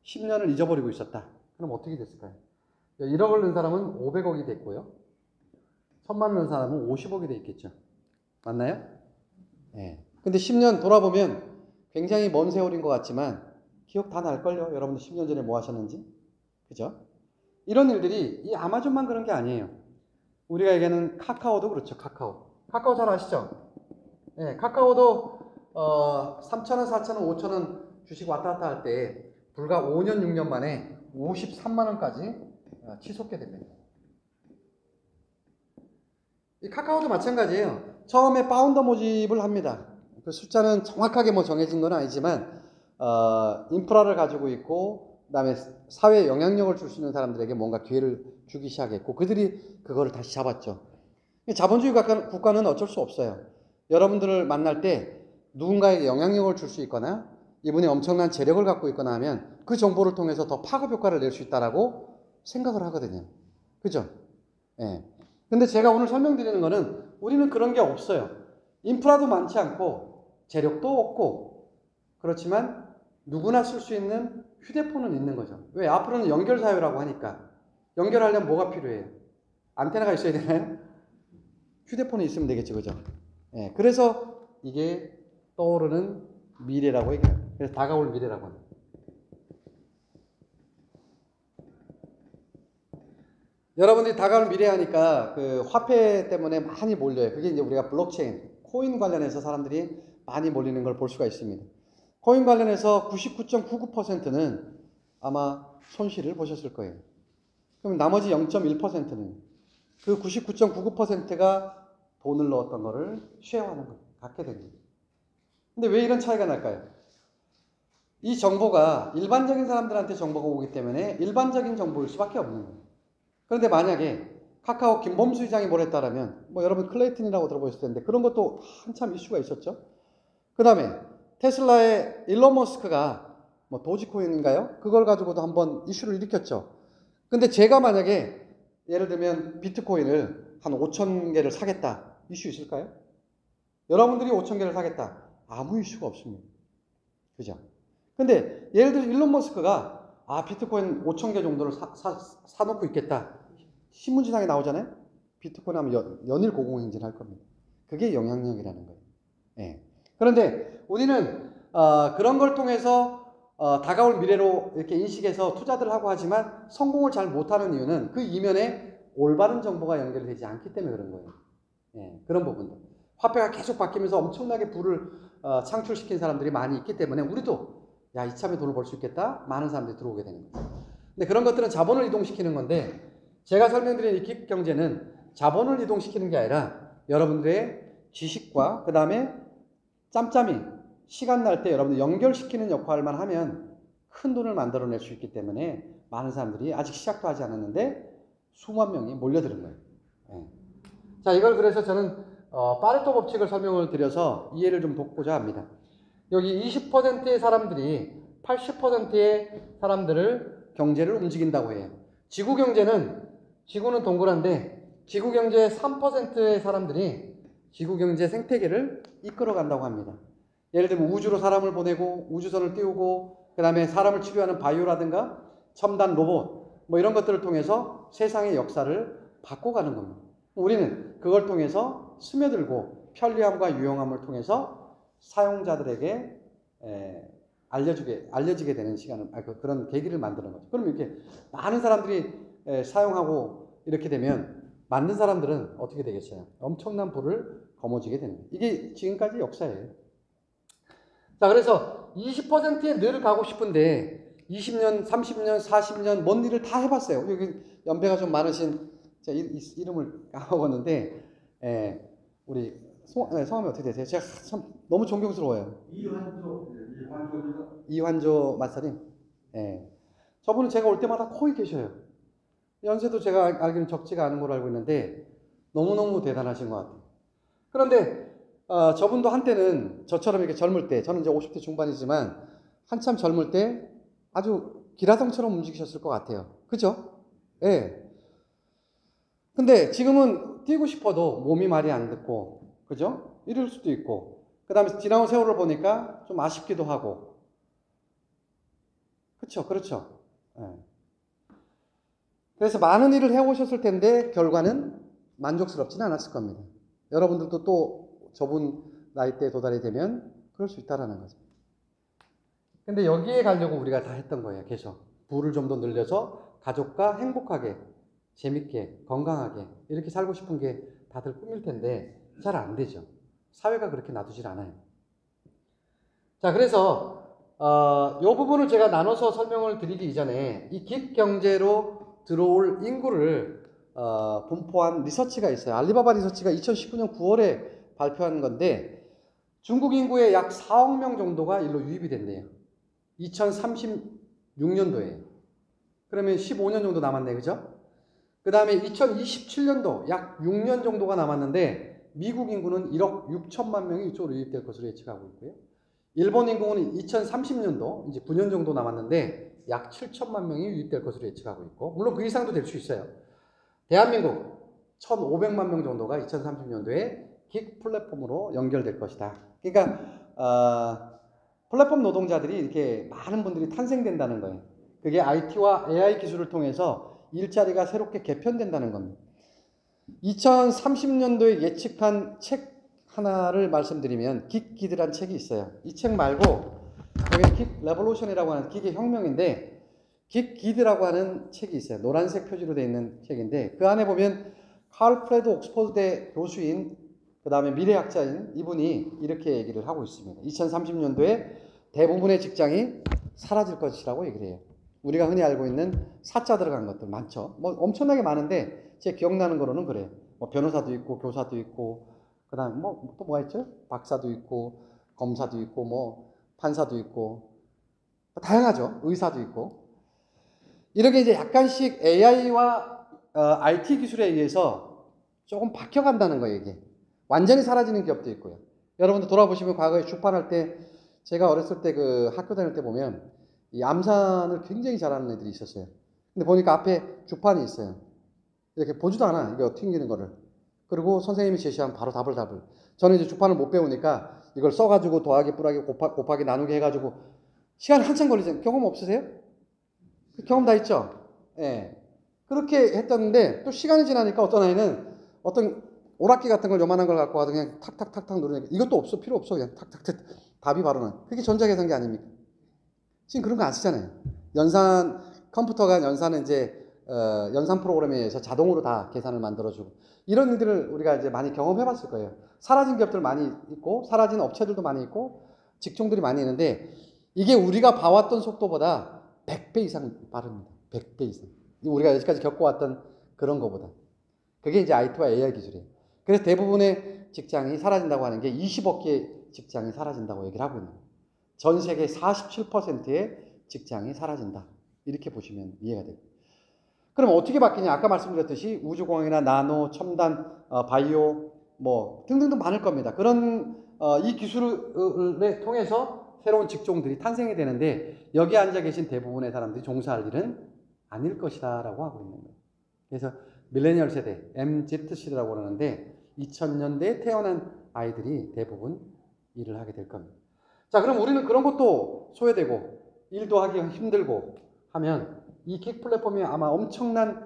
10년을 잊어버리고 있었다. 그럼 어떻게 됐을까요? 1억을 넣은 사람은 500억이 됐고요. 1000만 원 넣은 사람은 50억이 돼 있겠죠. 맞나요? 네. 근데 10년 돌아보면 굉장히 먼 세월인 것 같지만 기억 다 날걸요. 여러분들 10년 전에 뭐 하셨는지. 그죠? 이런 일들이 이 아마존만 그런 게 아니에요. 우리가 얘기하는 카카오도 그렇죠. 카카오 잘 아시죠? 네, 카카오도 3,000원, 4,000원, 5,000원 주식 왔다 갔다 할 때 불과 5년, 6년 만에 53만 원까지 치솟게 됩니다. 이 카카오도 마찬가지예요. 처음에 파운더 모집을 합니다. 그 숫자는 정확하게 뭐 정해진 건 아니지만 인프라를 가지고 있고 그다음에 사회에 영향력을 줄 수 있는 사람들에게 뭔가 기회를 주기 시작했고 그들이 그거를 다시 잡았죠. 자본주의 국가는 어쩔 수 없어요. 여러분들을 만날 때 누군가에게 영향력을 줄 수 있거나 이분이 엄청난 재력을 갖고 있거나 하면 그 정보를 통해서 더 파급 효과를 낼 수 있다라고 생각을 하거든요. 그죠? 예. 근데 제가 오늘 설명드리는 거는 우리는 그런 게 없어요. 인프라도 많지 않고 재력도 없고 그렇지만 누구나 쓸 수 있는 휴대폰은 있는 거죠. 왜? 앞으로는 연결 사회라고 하니까 연결하려면 뭐가 필요해요? 안테나가 있어야 되나요? 휴대폰이 있으면 되겠죠. 그죠? 예. 그래서 이게 떠오르는 미래라고 얘기해요. 그래서 다가올 미래라고 합니다. 여러분들이 다가올 미래 하니까 그 화폐 때문에 많이 몰려요. 그게 이제 우리가 블록체인, 코인 관련해서 사람들이 많이 몰리는 걸 볼 수가 있습니다. 코인 관련해서 99.99%는 아마 손실을 보셨을 거예요. 그럼 나머지 0.1%는 그 99.99%가 돈을 넣었던 거를 쉐어하는 거예요. 갖게 된 거예요. 근데 왜 이런 차이가 날까요? 이 정보가 일반적인 사람들한테 정보가 오기 때문에 일반적인 정보일 수밖에 없는 거예요. 그런데 만약에 카카오 김범수 회장이 뭘 했다라면 뭐 여러분 클레이튼이라고 들어보셨을 텐데 그런 것도 한참 이슈가 있었죠. 그 다음에 테슬라의 일론 머스크가 뭐 도지코인인가요? 그걸 가지고도 한번 이슈를 일으켰죠. 근데 제가 만약에 예를 들면 비트코인을 한 5천 개를 사겠다. 이슈 있을까요? 여러분들이 5천 개를 사겠다. 아무 이슈가 없습니다. 그죠? 근데 예를 들어 일론 머스크가 비트코인 5천 개 정도를 사놓고 있겠다. 신문지상에 나오잖아요. 비트코인 하면 연일 고공행진할 겁니다. 그게 영향력이라는 거예요. 예. 그런데 우리는 그런 걸 통해서 다가올 미래로 이렇게 인식해서 투자들을 하고 하지만 성공을 잘 못하는 이유는 그 이면에 올바른 정보가 연결되지 않기 때문에 그런 거예요. 예. 그런 부분들. 화폐가 계속 바뀌면서 엄청나게 부를 창출시킨 사람들이 많이 있기 때문에 우리도 야, 이참에 돈을 벌 수 있겠다. 많은 사람들이 들어오게 되는 거죠. 근데 그런 것들은 자본을 이동시키는 건데 제가 설명드린 이 기업 경제는 자본을 이동시키는 게 아니라 여러분들의 지식과 그 다음에 짬짬이 시간 날 때 여러분들 연결시키는 역할만 하면 큰 돈을 만들어낼 수 있기 때문에 많은 사람들이 아직 시작도 하지 않았는데 수만 명이 몰려드는 거예요. 네. 자, 이걸 그래서 저는 파레토 법칙을 설명을 드려서 이해를 좀 돕고자 합니다. 여기 20%의 사람들이 80%의 사람들을 경제를 움직인다고 해요. 지구 경제는 지구는 동그란데 지구 경제의 3%의 사람들이 지구 경제 생태계를 이끌어 간다고 합니다. 예를 들면 우주로 사람을 보내고 우주선을 띄우고 그 다음에 사람을 치료하는 바이오라든가 첨단 로봇 뭐 이런 것들을 통해서 세상의 역사를 바꿔가는 겁니다. 우리는 그걸 통해서 스며들고 편리함과 유용함을 통해서 사용자들에게 알려지게 되는 시간을 그런 계기를 만드는 거죠. 그럼 이렇게 많은 사람들이 사용하고 이렇게 되면 만든 사람들은 어떻게 되겠어요? 엄청난 부를 거머쥐게 되는 거예요. 이게 지금까지 역사예요. 자, 그래서 20%의 늘 가고 싶은데 20년, 30년, 40년 뭔 일을 다 해봤어요. 여기 연배가 좀 많으신 제가 이름을 까먹었는데 우리 성함이 어떻게 되세요? 제가 참 너무 존경스러워요. 이환조 마사님. 저분은 제가 올 때마다 거기 계셔요. 연세도 제가 알기로는 적지가 않은 걸로 알고 있는데 너무너무 대단하신 것 같아요. 그런데 저분도 한때는 저처럼 이렇게 젊을 때, 저는 이제 50대 중반이지만 한참 젊을 때 아주 기라성처럼 움직이셨을 것 같아요. 그죠? 예. 근데 지금은 뛰고 싶어도 몸이 말이 안 듣고, 그죠? 이럴 수도 있고, 그 다음에 지나온 세월을 보니까 좀 아쉽기도 하고. 그쵸, 그렇죠. 예. 그래서 많은 일을 해오셨을 텐데 결과는 만족스럽지는 않았을 겁니다. 여러분들도 또 저분 나이대에 도달이 되면 그럴 수 있다라는 거죠. 근데 여기에 가려고 우리가 다 했던 거예요. 계속 부를 좀 더 늘려서 가족과 행복하게, 재밌게, 건강하게 이렇게 살고 싶은 게 다들 꿈일 텐데 잘 안 되죠. 사회가 그렇게 놔두질 않아요. 자, 그래서 요 부분을 제가 나눠서 설명을 드리기 이전에 이 긱 경제로 들어올 인구를 분포한 리서치가 있어요. 알리바바 리서치가 2019년 9월에 발표한 건데 중국 인구의 약 4억 명 정도가 일로 유입이 된대요. 2036년도에. 그러면 15년 정도 남았네, 그죠? 그 다음에 2027년도 약 6년 정도가 남았는데 미국 인구는 1억 6천만 명이 이쪽으로 유입될 것으로 예측하고 있고요. 일본 인구는 2030년도 이제 9년 정도 남았는데 약 7천만 명이 유입될 것으로 예측하고 있고, 물론 그 이상도 될 수 있어요. 대한민국 1,500만 명 정도가 2030년도에 긱 플랫폼으로 연결될 것이다. 그러니까 플랫폼 노동자들이 이렇게 많은 분들이 탄생된다는 거예요. 그게 IT와 AI 기술을 통해서 일자리가 새롭게 개편된다는 겁니다. 2030년도에 예측한 책 하나를 말씀드리면 긱 기드라는 책이 있어요. 이 책 말고 여기 긱 레볼루션이라고 하는 긱의 혁명인데 긱 기드라고 하는 책이 있어요. 노란색 표지로 되어 있는 책인데 그 안에 보면 칼 프레드 옥스퍼드대 교수인 그 다음에 미래학자인 이분이 이렇게 얘기를 하고 있습니다. 2030년도에 대부분의 직장이 사라질 것이라고 얘기를 해요. 우리가 흔히 알고 있는 사자 들어간 것들 많죠. 뭐 엄청나게 많은데 제 기억나는 거로는 그래요. 뭐 변호사도 있고 교사도 있고 그다음 뭐 또 뭐가 있죠? 박사도 있고 검사도 있고 뭐 판사도 있고 다양하죠. 의사도 있고 이렇게 이제 약간씩 AI와 IT 기술에 의해서 조금 바뀌어간다는 거예요. 이게 완전히 사라지는 기업도 있고요. 여러분들 돌아보시면 과거에 주판할 때 제가 어렸을 때 그 학교 다닐 때 보면 이 암산을 굉장히 잘하는 애들이 있었어요. 근데 보니까 앞에 주판이 있어요. 이렇게 보지도 않아. 이거 튕기는 거를. 그리고 선생님이 제시하면 바로 답을. 저는 이제 주판을 못 배우니까 이걸 써가지고 더하기, 뿌라기, 곱하기, 나누기 해가지고 시간 한참 걸리잖아요. 경험 없으세요? 경험 다 있죠? 예. 그렇게 했었는데 또 시간이 지나니까 어떤 아이는 어떤 오락기 같은 걸 요만한 걸 갖고 와서 그냥 탁탁탁탁 누르니까 이것도 없어. 필요 없어. 그냥 탁탁탁 답이 바로 나. 그게 전자계산기 아닙니까? 지금 그런 거 안 쓰잖아요. 컴퓨터가 연산은 이제 연산 프로그램에 의해서 자동으로 다 계산을 만들어주고 이런 일들을 우리가 이제 많이 경험해 봤을 거예요. 사라진 기업들 많이 있고 사라진 업체들도 많이 있고 직종들이 많이 있는데 이게 우리가 봐왔던 속도보다 100배 이상 빠릅니다. 100배 이상. 우리가 여기까지 겪어왔던 그런 거보다. 그게 이제 IT와 AI 기술이에요. 그래서 대부분의 직장이 사라진다고 하는 게 20억 개의 직장이 사라진다고 얘기를 하고 있는 거예요. 전 세계 47%의 직장이 사라진다. 이렇게 보시면 이해가 돼요. 그럼 어떻게 바뀌냐? 아까 말씀드렸듯이 우주공학이나 나노, 첨단, 바이오 뭐 등등등 많을 겁니다. 그런 이 기술을 통해서 새로운 직종들이 탄생이 되는데 여기 앉아 계신 대부분의 사람들이 종사할 일은 아닐 것이다 라고 하고 있는 거예요. 그래서 밀레니얼 세대, MZ 시대라고 그러는데 2000년대에 태어난 아이들이 대부분 일을 하게 될 겁니다. 자, 그럼 우리는 그런 것도 소외되고 일도 하기 힘들고 하면 이 긱 플랫폼이 아마 엄청난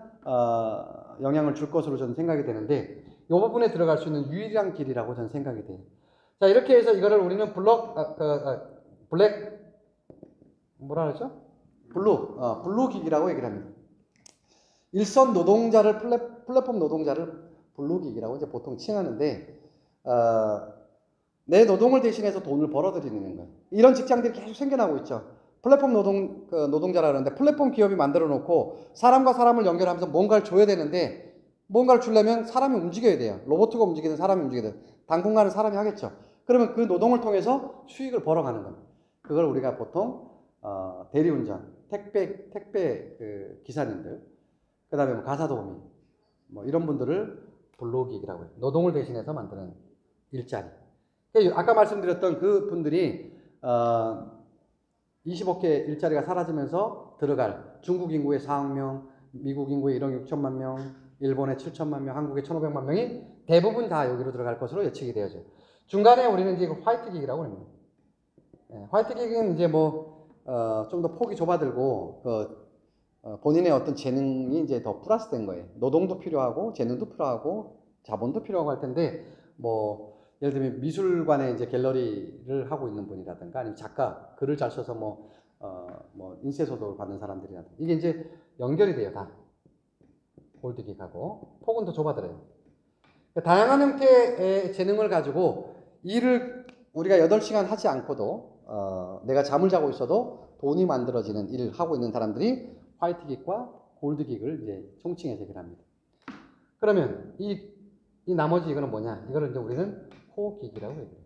영향을 줄 것으로 저는 생각이 되는데 이 부분에 들어갈 수 있는 유일한 길이라고 저는 생각이 돼요. 자, 이렇게 해서 이거를 우리는 블루 기기라고 얘기를 합니다. 일선 노동자를 플랫폼 노동자를 블루 기기라고 이제 보통 칭하는데 내 노동을 대신해서 돈을 벌어들이는 거예요. 이런 직장들이 계속 생겨나고 있죠. 플랫폼 노동자라 그러는데 플랫폼 기업이 만들어 놓고 사람과 사람을 연결하면서 뭔가를 줘야 되는데 뭔가를 주려면 사람이 움직여야 돼요. 로봇가 움직이든 사람이 움직이든 당분간은 사람이 하겠죠. 그러면 그 노동을 통해서 수익을 벌어가는 겁니다. 그걸 우리가 보통 대리운전, 택배 그 기사님들, 그 다음에 뭐 가사도우미, 뭐 이런 분들을 블루기기라고 해요. 노동을 대신해서 만드는 일자리. 아까 말씀드렸던 그 분들이 20억개 일자리가 사라지면서 들어갈 중국 인구의 4억 명, 미국 인구의 1억 6천만 명, 일본의 7천만 명, 한국의 1,500만 명이 대부분 다 여기로 들어갈 것으로 예측이 되어져요. 중간에 우리는 이제 화이트 기기라고 합니다. 화이트 기기는 이제 좀 더 폭이 좁아들고 본인의 어떤 재능이 이제 더 플러스된 거예요. 노동도 필요하고 재능도 필요하고 자본도 필요하고 할 텐데 예를 들면 미술관에 이제 갤러리를 하고 있는 분이라든가 아니면 작가 글을 잘 써서 인쇄소득을 받는 사람들이라든가 이게 이제 연결이 돼요. 다 골드기하고 폭은 더 좁아들어요. 다양한 형태의 재능을 가지고 일을 우리가 8시간 하지 않고도 내가 잠을 자고 있어도 돈이 만들어지는 일을 하고 있는 사람들이 화이트긱과 골드긱을 이제 총칭해서 얘기를 합니다. 그러면 이 나머지 이거는 뭐냐? 이거를 이제 우리는 코어긱이라고 얘기해요.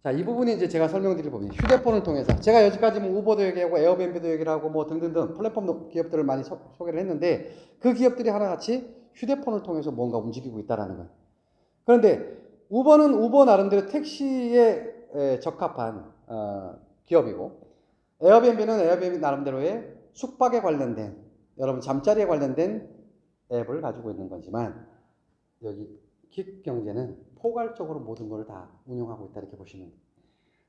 자, 이 부분이 이제 제가 설명드릴 부분이에요. 휴대폰을 통해서. 제가 여기까지 뭐 우버도 얘기하고 에어비앤비도 얘기를 하고 뭐 등등등 플랫폼 기업들을 많이 소개를 했는데 그 기업들이 하나같이 휴대폰을 통해서 뭔가 움직이고 있다라는 거예요. 그런데 우버는 우버 나름대로 택시에 적합한 기업이고 에어비앤비는 에어비앤비 나름대로의 숙박에 관련된 여러분 잠자리에 관련된 앱을 가지고 있는 거지만 여기 긱경제는 포괄적으로 모든 걸 다 운영하고 있다 이렇게 보시면 돼요.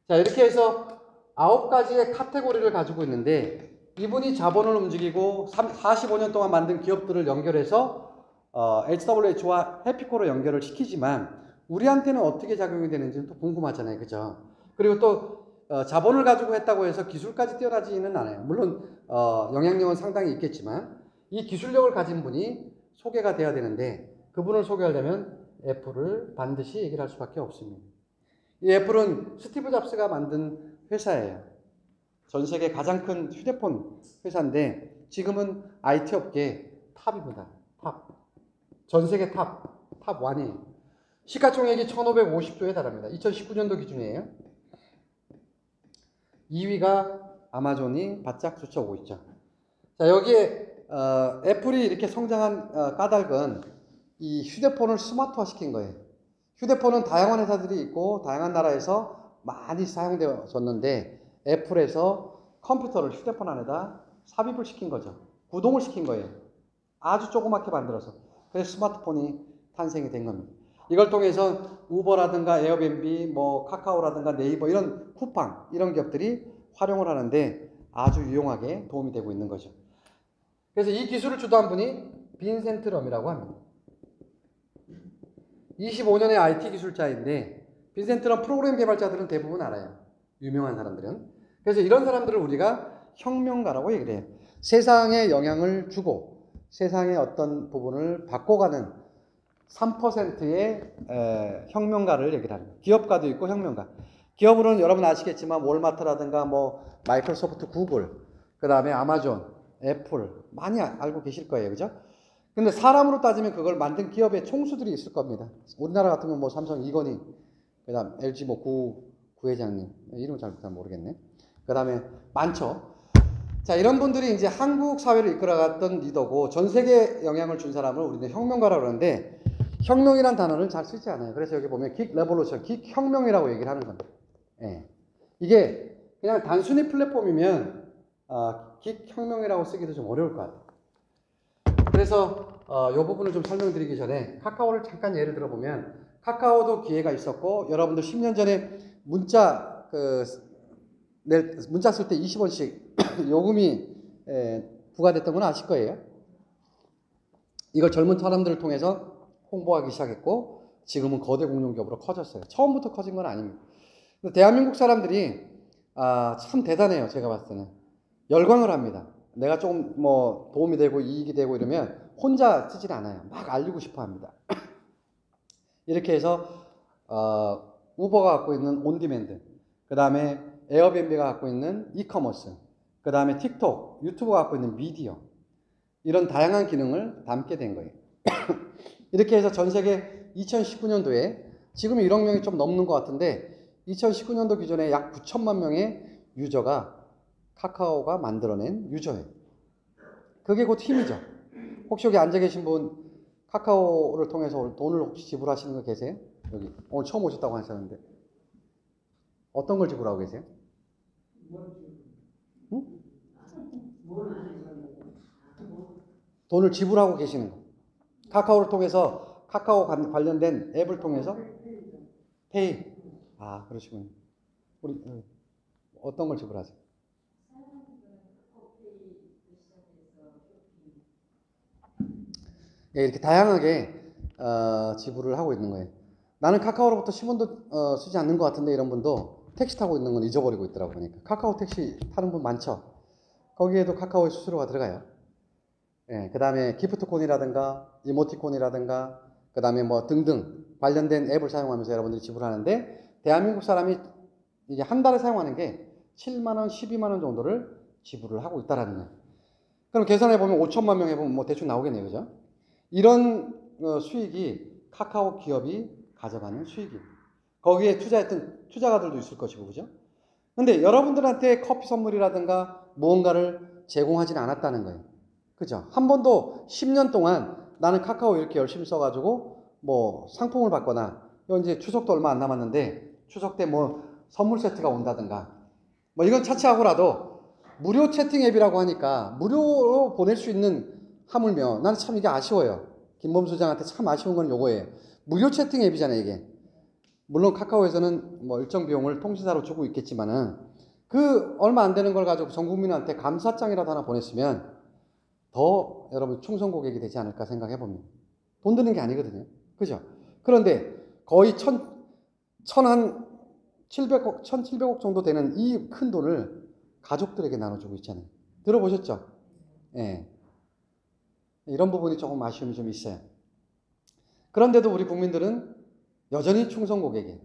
자, 이렇게 해서 9가지의 카테고리를 가지고 있는데 이분이 자본을 움직이고 45년 동안 만든 기업들을 연결해서 HWH와 해피코로 연결을 시키지만 우리한테는 어떻게 작용이 되는지 또 궁금하잖아요. 그죠? 그리고 또 자본을 가지고 했다고 해서 기술까지 뛰어나지는 않아요. 물론 영향력은 상당히 있겠지만 이 기술력을 가진 분이 소개가 돼야 되는데 그분을 소개하려면 애플을 반드시 얘기를 할 수밖에 없습니다. 이 애플은 스티브 잡스가 만든 회사예요. 전 세계 가장 큰 휴대폰 회사인데 지금은 IT 업계 탑입니다. 탑. 전 세계 탑 1이에요. 시가총액이 1550조에 달합니다. 2019년도 기준이에요. 2위가 아마존이 바짝 쫓아오고 있죠. 자, 여기에 애플이 이렇게 성장한 까닭은 이 휴대폰을 스마트화 시킨 거예요. 휴대폰은 다양한 회사들이 있고 다양한 나라에서 많이 사용되었었는데 애플에서 컴퓨터를 휴대폰 안에다 삽입을 시킨 거죠. 구동을 시킨 거예요. 아주 조그맣게 만들어서. 그래서 스마트폰이 탄생이 된 겁니다. 이걸 통해서 우버라든가 에어비앤비, 뭐 카카오라든가 네이버 이런 쿠팡 이런 기업들이 활용을 하는데 아주 유용하게 도움이 되고 있는 거죠. 그래서 이 기술을 주도한 분이 빈센트 럼이라고 합니다. 25년의 IT 기술자인데 빈센트 럼 프로그램 개발자들은 대부분 알아요. 유명한 사람들은. 그래서 이런 사람들을 우리가 혁명가라고 얘기를 해요. 세상에 영향을 주고 세상의 어떤 부분을 바꿔가는 3%의 혁명가를 얘기를 합니다. 기업가도 있고 혁명가. 기업으로는 여러분 아시겠지만 월마트라든가 뭐 마이크로소프트, 구글, 그 다음에 아마존, 애플 많이 알고 계실 거예요. 그죠? 근데 사람으로 따지면 그걸 만든 기업의 총수들이 있을 겁니다. 우리나라 같은 건 뭐 삼성 이건희, 그 다음 LG 뭐 구회장님, 이름 잘 모르겠네. 그 다음에 많죠. 자, 이런 분들이 이제 한국 사회를 이끌어갔던 리더고 전 세계에 영향을 준 사람을 우리는 혁명가라고 그러는데 혁명이란 단어를 잘 쓰지 않아요. 그래서 여기 보면 긱 레볼루션, 긱 혁명이라고 얘기를 하는 겁니다. 예. 이게 그냥 단순히 플랫폼이면 긱 혁명이라고 쓰기도 좀 어려울 것 같아요. 그래서 이 부분을 좀 설명드리기 전에 카카오를 잠깐 예를 들어보면 카카오도 기회가 있었고 여러분들 10년 전에 문자 쓸 때 20원씩 요금이 부과됐던 건 아실 거예요. 이걸 젊은 사람들을 통해서 홍보하기 시작했고 지금은 거대 공룡기업으로 커졌어요. 처음부터 커진 건 아닙니다. 근데 대한민국 사람들이 참 대단해요. 제가 봤을 때는 열광을 합니다. 내가 좀 뭐 도움이 되고 이익이 되고 이러면 혼자 쓰질 않아요. 막 알리고 싶어 합니다. 이렇게 해서 우버가 갖고 있는 온디맨드, 그 다음에 에어비앤비가 갖고 있는 이커머스, 그 다음에 틱톡, 유튜브가 갖고 있는 미디어, 이런 다양한 기능을 담게 된 거예요. 이렇게 해서 전 세계 2019년도에 지금 1억 명이 좀 넘는 것 같은데 2019년도 기준에 약 9천만 명의 유저가 카카오가 만들어낸 유저예요. 그게 곧 힘이죠. 혹시 여기 앉아 계신 분 카카오를 통해서 돈을 혹시 지불하시는 거 계세요? 여기 오늘 처음 오셨다고 하셨는데 어떤 걸 지불하고 계세요? 응? 돈을 지불하고 계시는 거. 카카오를 통해서 카카오 관련된 앱을 통해서 페이. 그러시군요. 우리 어떤 걸 지불하세요? 예, 이렇게 다양하게 지불을 하고 있는 거예요. 나는 카카오로부터 10원도 쓰지 않는 것 같은데 이런 분도 택시 타고 있는 건 잊어버리고 있더라고 보니까. 카카오 택시 타는 분 많죠? 거기에도 카카오의 수수료가 들어가요. 예, 그 다음에 기프트콘이라든가 이모티콘이라든가 그 다음에 뭐 등등 관련된 앱을 사용하면서 여러분들이 지불하는데 대한민국 사람이 이게 한 달에 사용하는 게 7만 원, 12만 원 정도를 지불을 하고 있다라는 거예요. 그럼 계산해 보면 5천만 명 해보면 뭐 대충 나오겠네요, 그죠? 이런 수익이 카카오 기업이 가져가는 수익이에요. 거기에 투자했던 투자가들도 있을 것이고, 그죠? 근데 여러분들한테 커피 선물이라든가 무언가를 제공하지는 않았다는 거예요. 그죠? 한 번도 10년 동안 나는 카카오 이렇게 열심히 써가지고 뭐 상품을 받거나, 이건 이제 추석도 얼마 안 남았는데 추석 때 뭐 선물 세트가 온다든가, 뭐 이건 차치하고라도 무료 채팅 앱이라고 하니까 무료로 보낼 수 있는 하물며 나는 참 이게 아쉬워요. 김범수 장한테 참 아쉬운 건 요거예요. 무료 채팅 앱이잖아요, 이게. 물론 카카오에서는 뭐 일정 비용을 통신사로 주고 있겠지만은 그 얼마 안 되는 걸 가지고 전 국민한테 감사장이라도 하나 보냈으면 더 여러분 충성 고객이 되지 않을까 생각해 봅니다. 돈 드는 게 아니거든요. 그죠? 그런데 거의 1700억 정도 되는 이 큰 돈을 가족들에게 나눠주고 있잖아요. 들어보셨죠? 예. 이런 부분이 조금 아쉬움이 좀 있어요. 그런데도 우리 국민들은 여전히 충성 고객이에요.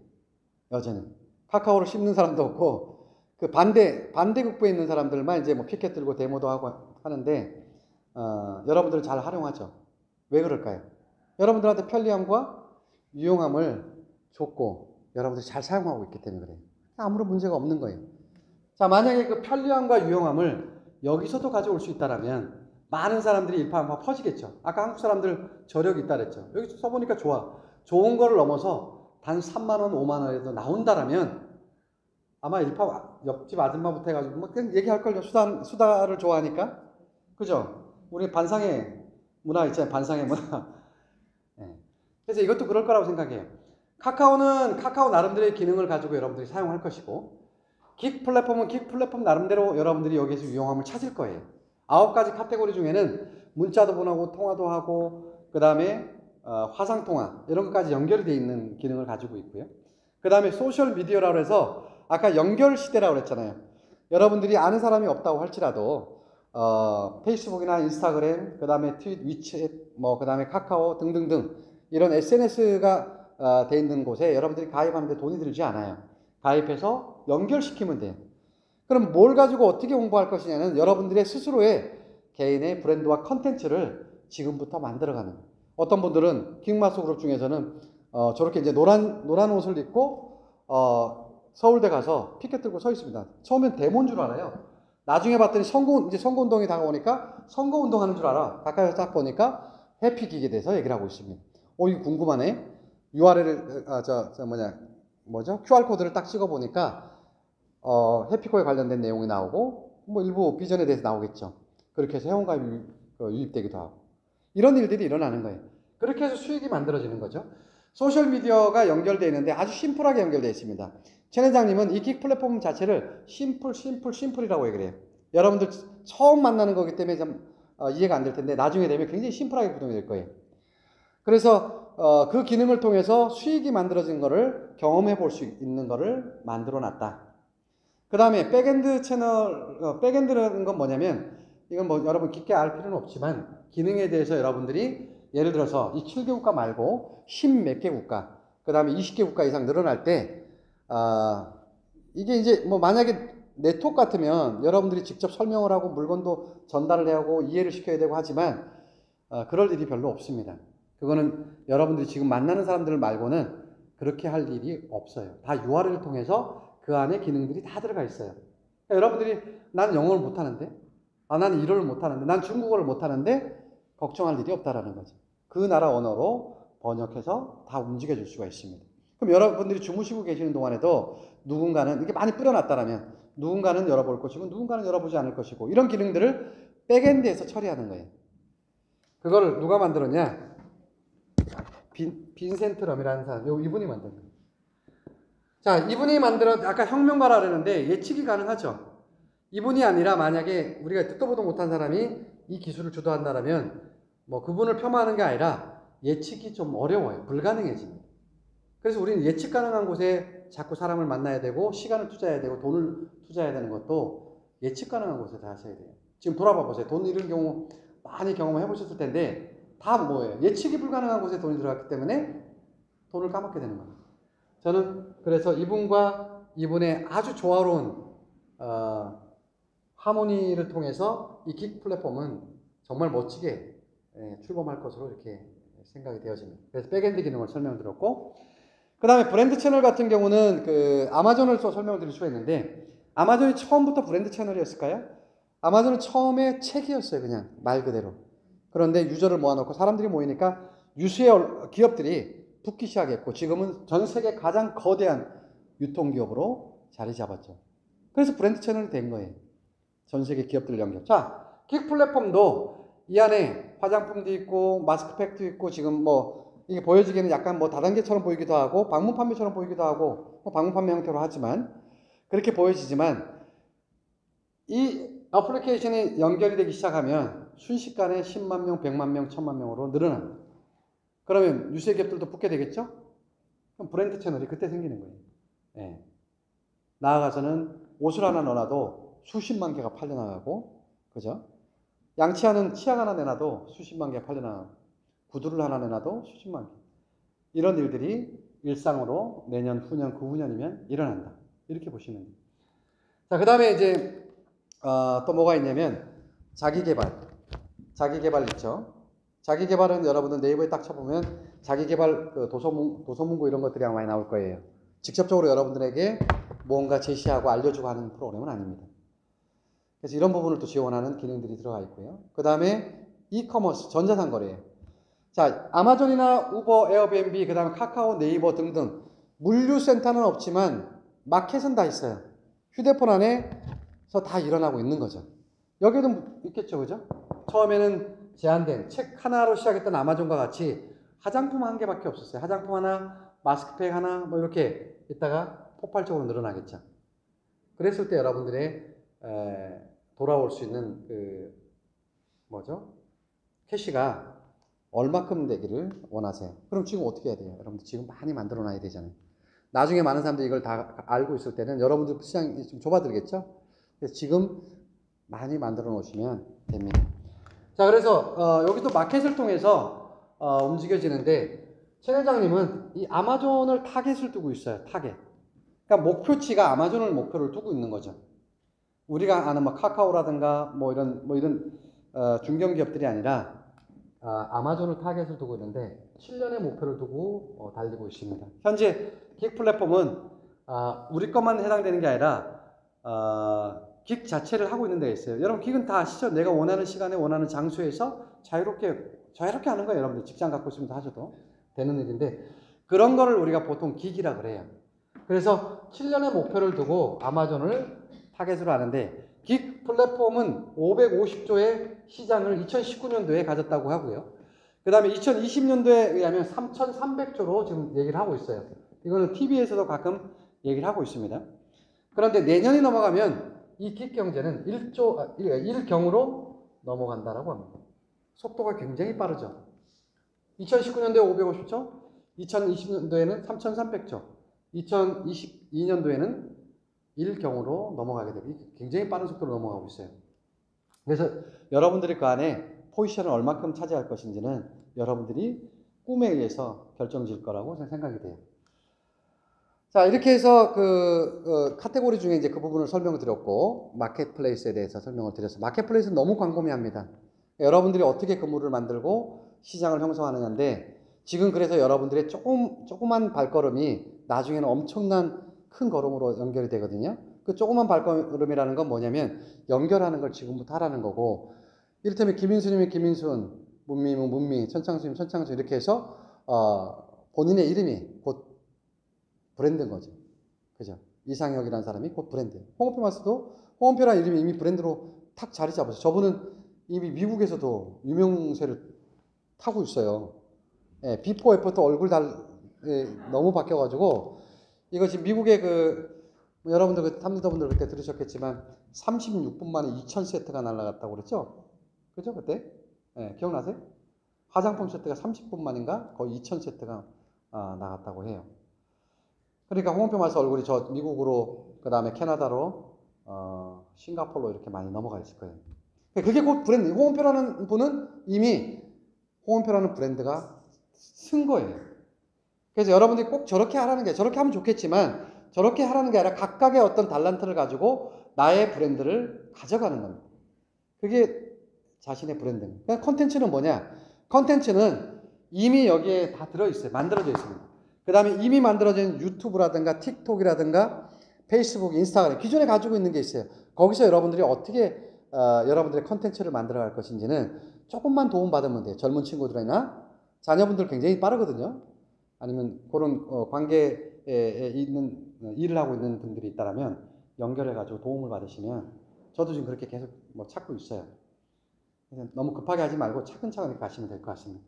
여전히. 카카오를 씹는 사람도 없고, 그 반대급부에 있는 사람들만 이제 뭐 피켓 들고 데모도 하고 하는데, 여러분들 잘 활용하죠. 왜 그럴까요? 여러분들한테 편리함과 유용함을 줬고, 여러분들이 잘 사용하고 있기 때문에 그래요. 아무런 문제가 없는 거예요. 자, 만약에 그 편리함과 유용함을 여기서도 가져올 수 있다라면, 많은 사람들이 일파만파 퍼지겠죠. 아까 한국 사람들 저력이 있다 그랬죠. 여기 써보니까 좋은 거를 넘어서 단 3만 원, 5만 원에도 나온다라면 아마 옆집 아줌마부터 해가지고 뭐 그냥 얘기할 걸요. 수다를 좋아하니까. 그죠? 우리 반상의 문화 있잖아요. 반상의 문화. 네. 그래서 이것도 그럴 거라고 생각해요. 카카오는 카카오 나름대로의 기능을 가지고 여러분들이 사용할 것이고, 긱 플랫폼은 긱 플랫폼 나름대로 여러분들이 여기에서 유용함을 찾을 거예요. 9가지 카테고리 중에는 문자도 보내고 통화도 하고, 그 다음에 화상통화 이런 것까지 연결이 되어 있는 기능을 가지고 있고요. 그 다음에 소셜미디어라고 해서 아까 연결 시대라고 그랬잖아요. 여러분들이 아는 사람이 없다고 할지라도 페이스북이나 인스타그램, 그 다음에 위챗, 뭐 그 다음에 카카오 등등등 이런 SNS가 되어 있는 곳에 여러분들이 가입하는데 돈이 들지 않아요. 가입해서 연결시키면 돼요. 그럼 뭘 가지고 어떻게 홍보할 것이냐는 여러분들의 스스로의 개인의 브랜드와 컨텐츠를 지금부터 만들어가는 거예요. 어떤 분들은 킹마스 그룹 중에서는 저렇게 이제 노란 옷을 입고 서울대 가서 피켓 들고 서 있습니다. 처음엔 데모인 줄 알아요. 나중에 봤더니 선거운동이 다가오니까 선거운동 하는 줄 알아. 가까이서 딱 보니까 해피기게 돼서 얘기를 하고 있습니다. 이거 궁금하네. URL을 QR코드를 딱 찍어 보니까 해피코에 관련된 내용이 나오고 뭐 일부 비전에 대해서 나오겠죠. 그렇게 해서 회원가입이 유입되기도 하고 이런 일들이 일어나는 거예요. 그렇게 해서 수익이 만들어지는 거죠. 소셜미디어가 연결되어 있는데 아주 심플하게 연결되어 있습니다. 최 회장님은 이 킥 플랫폼 자체를 심플이라고 얘기를 해요. 여러분들 처음 만나는 거기 때문에 좀 이해가 안 될 텐데 나중에 되면 굉장히 심플하게 구동이 될 거예요. 그래서 그 기능을 통해서 수익이 만들어진 거를 경험해 볼 수 있는 거를 만들어 놨다. 그 다음에 백엔드 채널, 백엔드라는 건 뭐냐면 이건 뭐 여러분 깊게 알 필요는 없지만 기능에 대해서 여러분들이 예를 들어서 이 7개 국가 말고 10몇 개 국가, 그 다음에 20개 국가 이상 늘어날 때 이게 이제 뭐 만약에 네트워크 같으면 여러분들이 직접 설명을 하고 물건도 전달을 해야 하고 이해를 시켜야 되고 하지만 그럴 일이 별로 없습니다. 그거는 여러분들이 지금 만나는 사람들 말고는 그렇게 할 일이 없어요. 다 URL을 통해서 그 안에 기능들이 다 들어가 있어요. 그러니까 여러분들이 나는 영어를 못하는데, 나는 일어를 못하는데, 난 중국어를 못하는데 걱정할 일이 없다라는 거죠. 그 나라 언어로 번역해서 다 움직여 줄 수가 있습니다. 그럼 여러분들이 주무시고 계시는 동안에도 누군가는 이게 많이 뿌려놨다라면 누군가는 열어볼 것이고 누군가는 열어보지 않을 것이고 이런 기능들을 백엔드에서 처리하는 거예요. 그거를 누가 만들었냐? 빈센트 럼이라는 사람, 이분이 만든 거예요. 자, 이분이 아까 혁명가라 그러는데 예측이 가능하죠. 이분이 아니라 만약에 우리가 듣도 보도 못한 사람이 이 기술을 주도한다라면 뭐 그분을 폄하하는 게 아니라 예측이 좀 어려워요. 불가능해집니다. 그래서 우리는 예측 가능한 곳에 자꾸 사람을 만나야 되고 시간을 투자해야 되고 돈을 투자해야 되는 것도 예측 가능한 곳에 다 하셔야 돼요. 지금 돌아봐 보세요. 돈 잃은 경우 많이 경험해 보셨을 텐데 다 뭐예요? 예측이 불가능한 곳에 돈이 들어갔기 때문에 돈을 까먹게 되는 겁니다. 저는 그래서 이분과 이분의 아주 조화로운 하모니를 통해서 이 긱 플랫폼은 정말 멋지게 출범할 것으로 이렇게 생각이 되어집니다. 그래서 백엔드 기능을 설명드렸고, 그 다음에 브랜드 채널 같은 경우는 그 아마존을 또 설명드릴 수가 있는데, 아마존이 처음부터 브랜드 채널이었을까요? 아마존은 처음에 책이었어요. 그냥 말 그대로. 그런데 유저를 모아놓고 사람들이 모이니까 유수의 기업들이 붙기 시작했고, 지금은 전 세계 가장 거대한 유통기업으로 자리 잡았죠. 그래서 브랜드 채널이 된 거예요. 전 세계 기업들 연결. 자, 킥 플랫폼도 이 안에 화장품도 있고 마스크팩도 있고, 지금 뭐 이게 보여지기에는 약간 뭐 다단계처럼 보이기도 하고 방문 판매처럼 보이기도 하고, 뭐 방문 판매 형태로 하지만 그렇게 보여지지만, 이 어플리케이션이 연결이 되기 시작하면 순식간에 10만 명, 100만 명, 1000만 명으로 늘어납니다. 그러면 유수의 기업들도 붙게 되겠죠? 그럼 브랜드 채널이 그때 생기는 거예요. 예. 나아가서는 옷을 하나 넣어놔도 수십만 개가 팔려나가고, 그죠? 양치하는 치약 하나 내놔도 수십만 개가 팔려나가고, 구두를 하나 내놔도 수십만 개. 이런 일들이 일상으로 내년, 후년, 그 후년이면 일어난다. 이렇게 보시면 돼요. 자, 그 다음에 이제 또 뭐가 있냐면 자기개발. 자기개발 있죠. 자기개발은 여러분들 네이버에 딱 쳐보면 자기개발 그 도서문고 이런 것들이 아마 많이 나올 거예요. 직접적으로 여러분들에게 뭔가 제시하고 알려주고 하는 프로그램은 아닙니다. 그래서 이런 부분을 또 지원하는 기능들이 들어가 있고요. 그 다음에 이커머스, 전자상거래예요. 자, 아마존이나 우버, 에어비앤비, 그 다음에 카카오, 네이버 등등 물류센터는 없지만 마켓은 다 있어요. 휴대폰 안에서 다 일어나고 있는 거죠. 여기도 있겠죠, 그죠? 처음에는 제한된 책 하나로 시작했던 아마존과 같이 화장품 한 개밖에 없었어요. 화장품 하나, 마스크팩 하나, 뭐 이렇게 있다가 폭발적으로 늘어나겠죠. 그랬을 때 여러분들의 돌아올 수 있는 그 뭐죠? 캐시가 얼마큼 되기를 원하세요? 그럼 지금 어떻게 해야 돼요? 여러분들 지금 많이 만들어 놔야 되잖아요. 나중에 많은 사람들이 이걸 다 알고 있을 때는 여러분들 시장이 좀 좁아들겠죠? 그래서 지금 많이 만들어 놓으시면 됩니다. 자, 그래서 여기도 마켓을 통해서 움직여지는데, 최 회장님은 이 아마존을 타겟을 두고 있어요. 타겟. 그러니까 목표치가 아마존을 목표를 두고 있는 거죠. 우리가 아는 뭐 카카오라든가 뭐 이런 중견기업들이 아니라 아마존을 타겟을 두고 있는데 7년의 목표를 두고 달리고 있습니다. 현재 긱 플랫폼은 우리 것만 해당되는 게 아니라 긱 자체를 하고 있는 데가 있어요. 여러분 긱은 다 아시죠? 내가 원하는 시간에 원하는 장소에서 자유롭게 하는 거예요. 여러분들 직장 갖고 있으면 다 하셔도 되는 일인데, 그런 거를 우리가 보통 긱이라 그래요. 그래서 7년의 목표를 두고 아마존을 타겟으로 하는데, 긱 플랫폼은 550조의 시장을 2019년도에 가졌다고 하고요. 그 다음에 2020년도에 의하면 3,300조로 지금 얘기를 하고 있어요. 이거는 TV에서도 가끔 얘기를 하고 있습니다. 그런데 내년이 넘어가면 이 긱 경제는 1경으로 넘어간다라고 합니다. 속도가 굉장히 빠르죠. 2019년도에 550조, 2020년도에는 3,300조, 2022년도에는 1경으로 넘어가게 되고 굉장히 빠른 속도로 넘어가고 있어요. 그래서 여러분들이 그 안에 포지션을 얼마큼 차지할 것인지는 여러분들이 꿈에 의해서 결정질 거라고 생각이 돼요. 자, 이렇게 해서 카테고리 중에 이제 그 부분을 설명을 드렸고, 마켓플레이스에 대해서 설명을 드렸어요. 마켓플레이스는 너무 광범위합니다. 여러분들이 어떻게 그물을 만들고 시장을 형성하느냐인데, 지금 그래서 여러분들의 조그만 발걸음이 나중에는 엄청난 큰 걸음으로 연결이 되거든요. 그 조그만 발걸음이라는 건 뭐냐면 연결하는 걸 지금부터 하라는 거고, 이를테면 김인수님이 김인순, 문미면 문미, 천창수님 천창수 이렇게 해서 본인의 이름이 곧 브랜드인 거죠. 그죠? 이상혁이라는 사람이 곧 브랜드예요. 홍은표 마스도 홍은표라는 이름이 이미 브랜드로 탁 자리 잡았어요. 저분은 이미 미국에서도 유명세를 타고 있어요. 예, 비포 애프터 얼굴 너무 바뀌어가지고, 이거 지금 미국의 여러분들 탐리더분들 그때 들으셨겠지만 36분 만에 2000세트가 날라갔다고 그랬죠? 그죠? 그때? 예, 기억나세요? 화장품 세트가 30분 만인가? 거의 2000세트가 나갔다고 해요. 그러니까 홍은표 마스 얼굴이 저 미국으로, 그 다음에 캐나다로, 싱가포르로 이렇게 많이 넘어가 있을 거예요. 그게 곧 브랜드. 홍은표라는 분은 이미 홍은표라는 브랜드가 쓴 거예요. 그래서 여러분들이 꼭 저렇게 하라는 게, 저렇게 하면 좋겠지만 저렇게 하라는 게 아니라 각각의 어떤 달란트를 가지고 나의 브랜드를 가져가는 겁니다. 그게 자신의 브랜드입니다. 그냥 컨텐츠는 뭐냐? 컨텐츠는 이미 여기에 다 들어있어요. 만들어져 있습니다. 그 다음에 이미 만들어진 유튜브라든가 틱톡이라든가 페이스북, 인스타그램 기존에 가지고 있는 게 있어요. 거기서 여러분들이 어떻게 여러분들의 컨텐츠를 만들어 갈 것인지는 조금만 도움받으면 돼요. 젊은 친구들이나 자녀분들 굉장히 빠르거든요. 아니면 그런 관계에 있는 일을 하고 있는 분들이 있다면 연결해가지고 도움을 받으시면 저도 지금 그렇게 계속 뭐 찾고 있어요. 그래서 너무 급하게 하지 말고 차근차근 가시면 될 것 같습니다.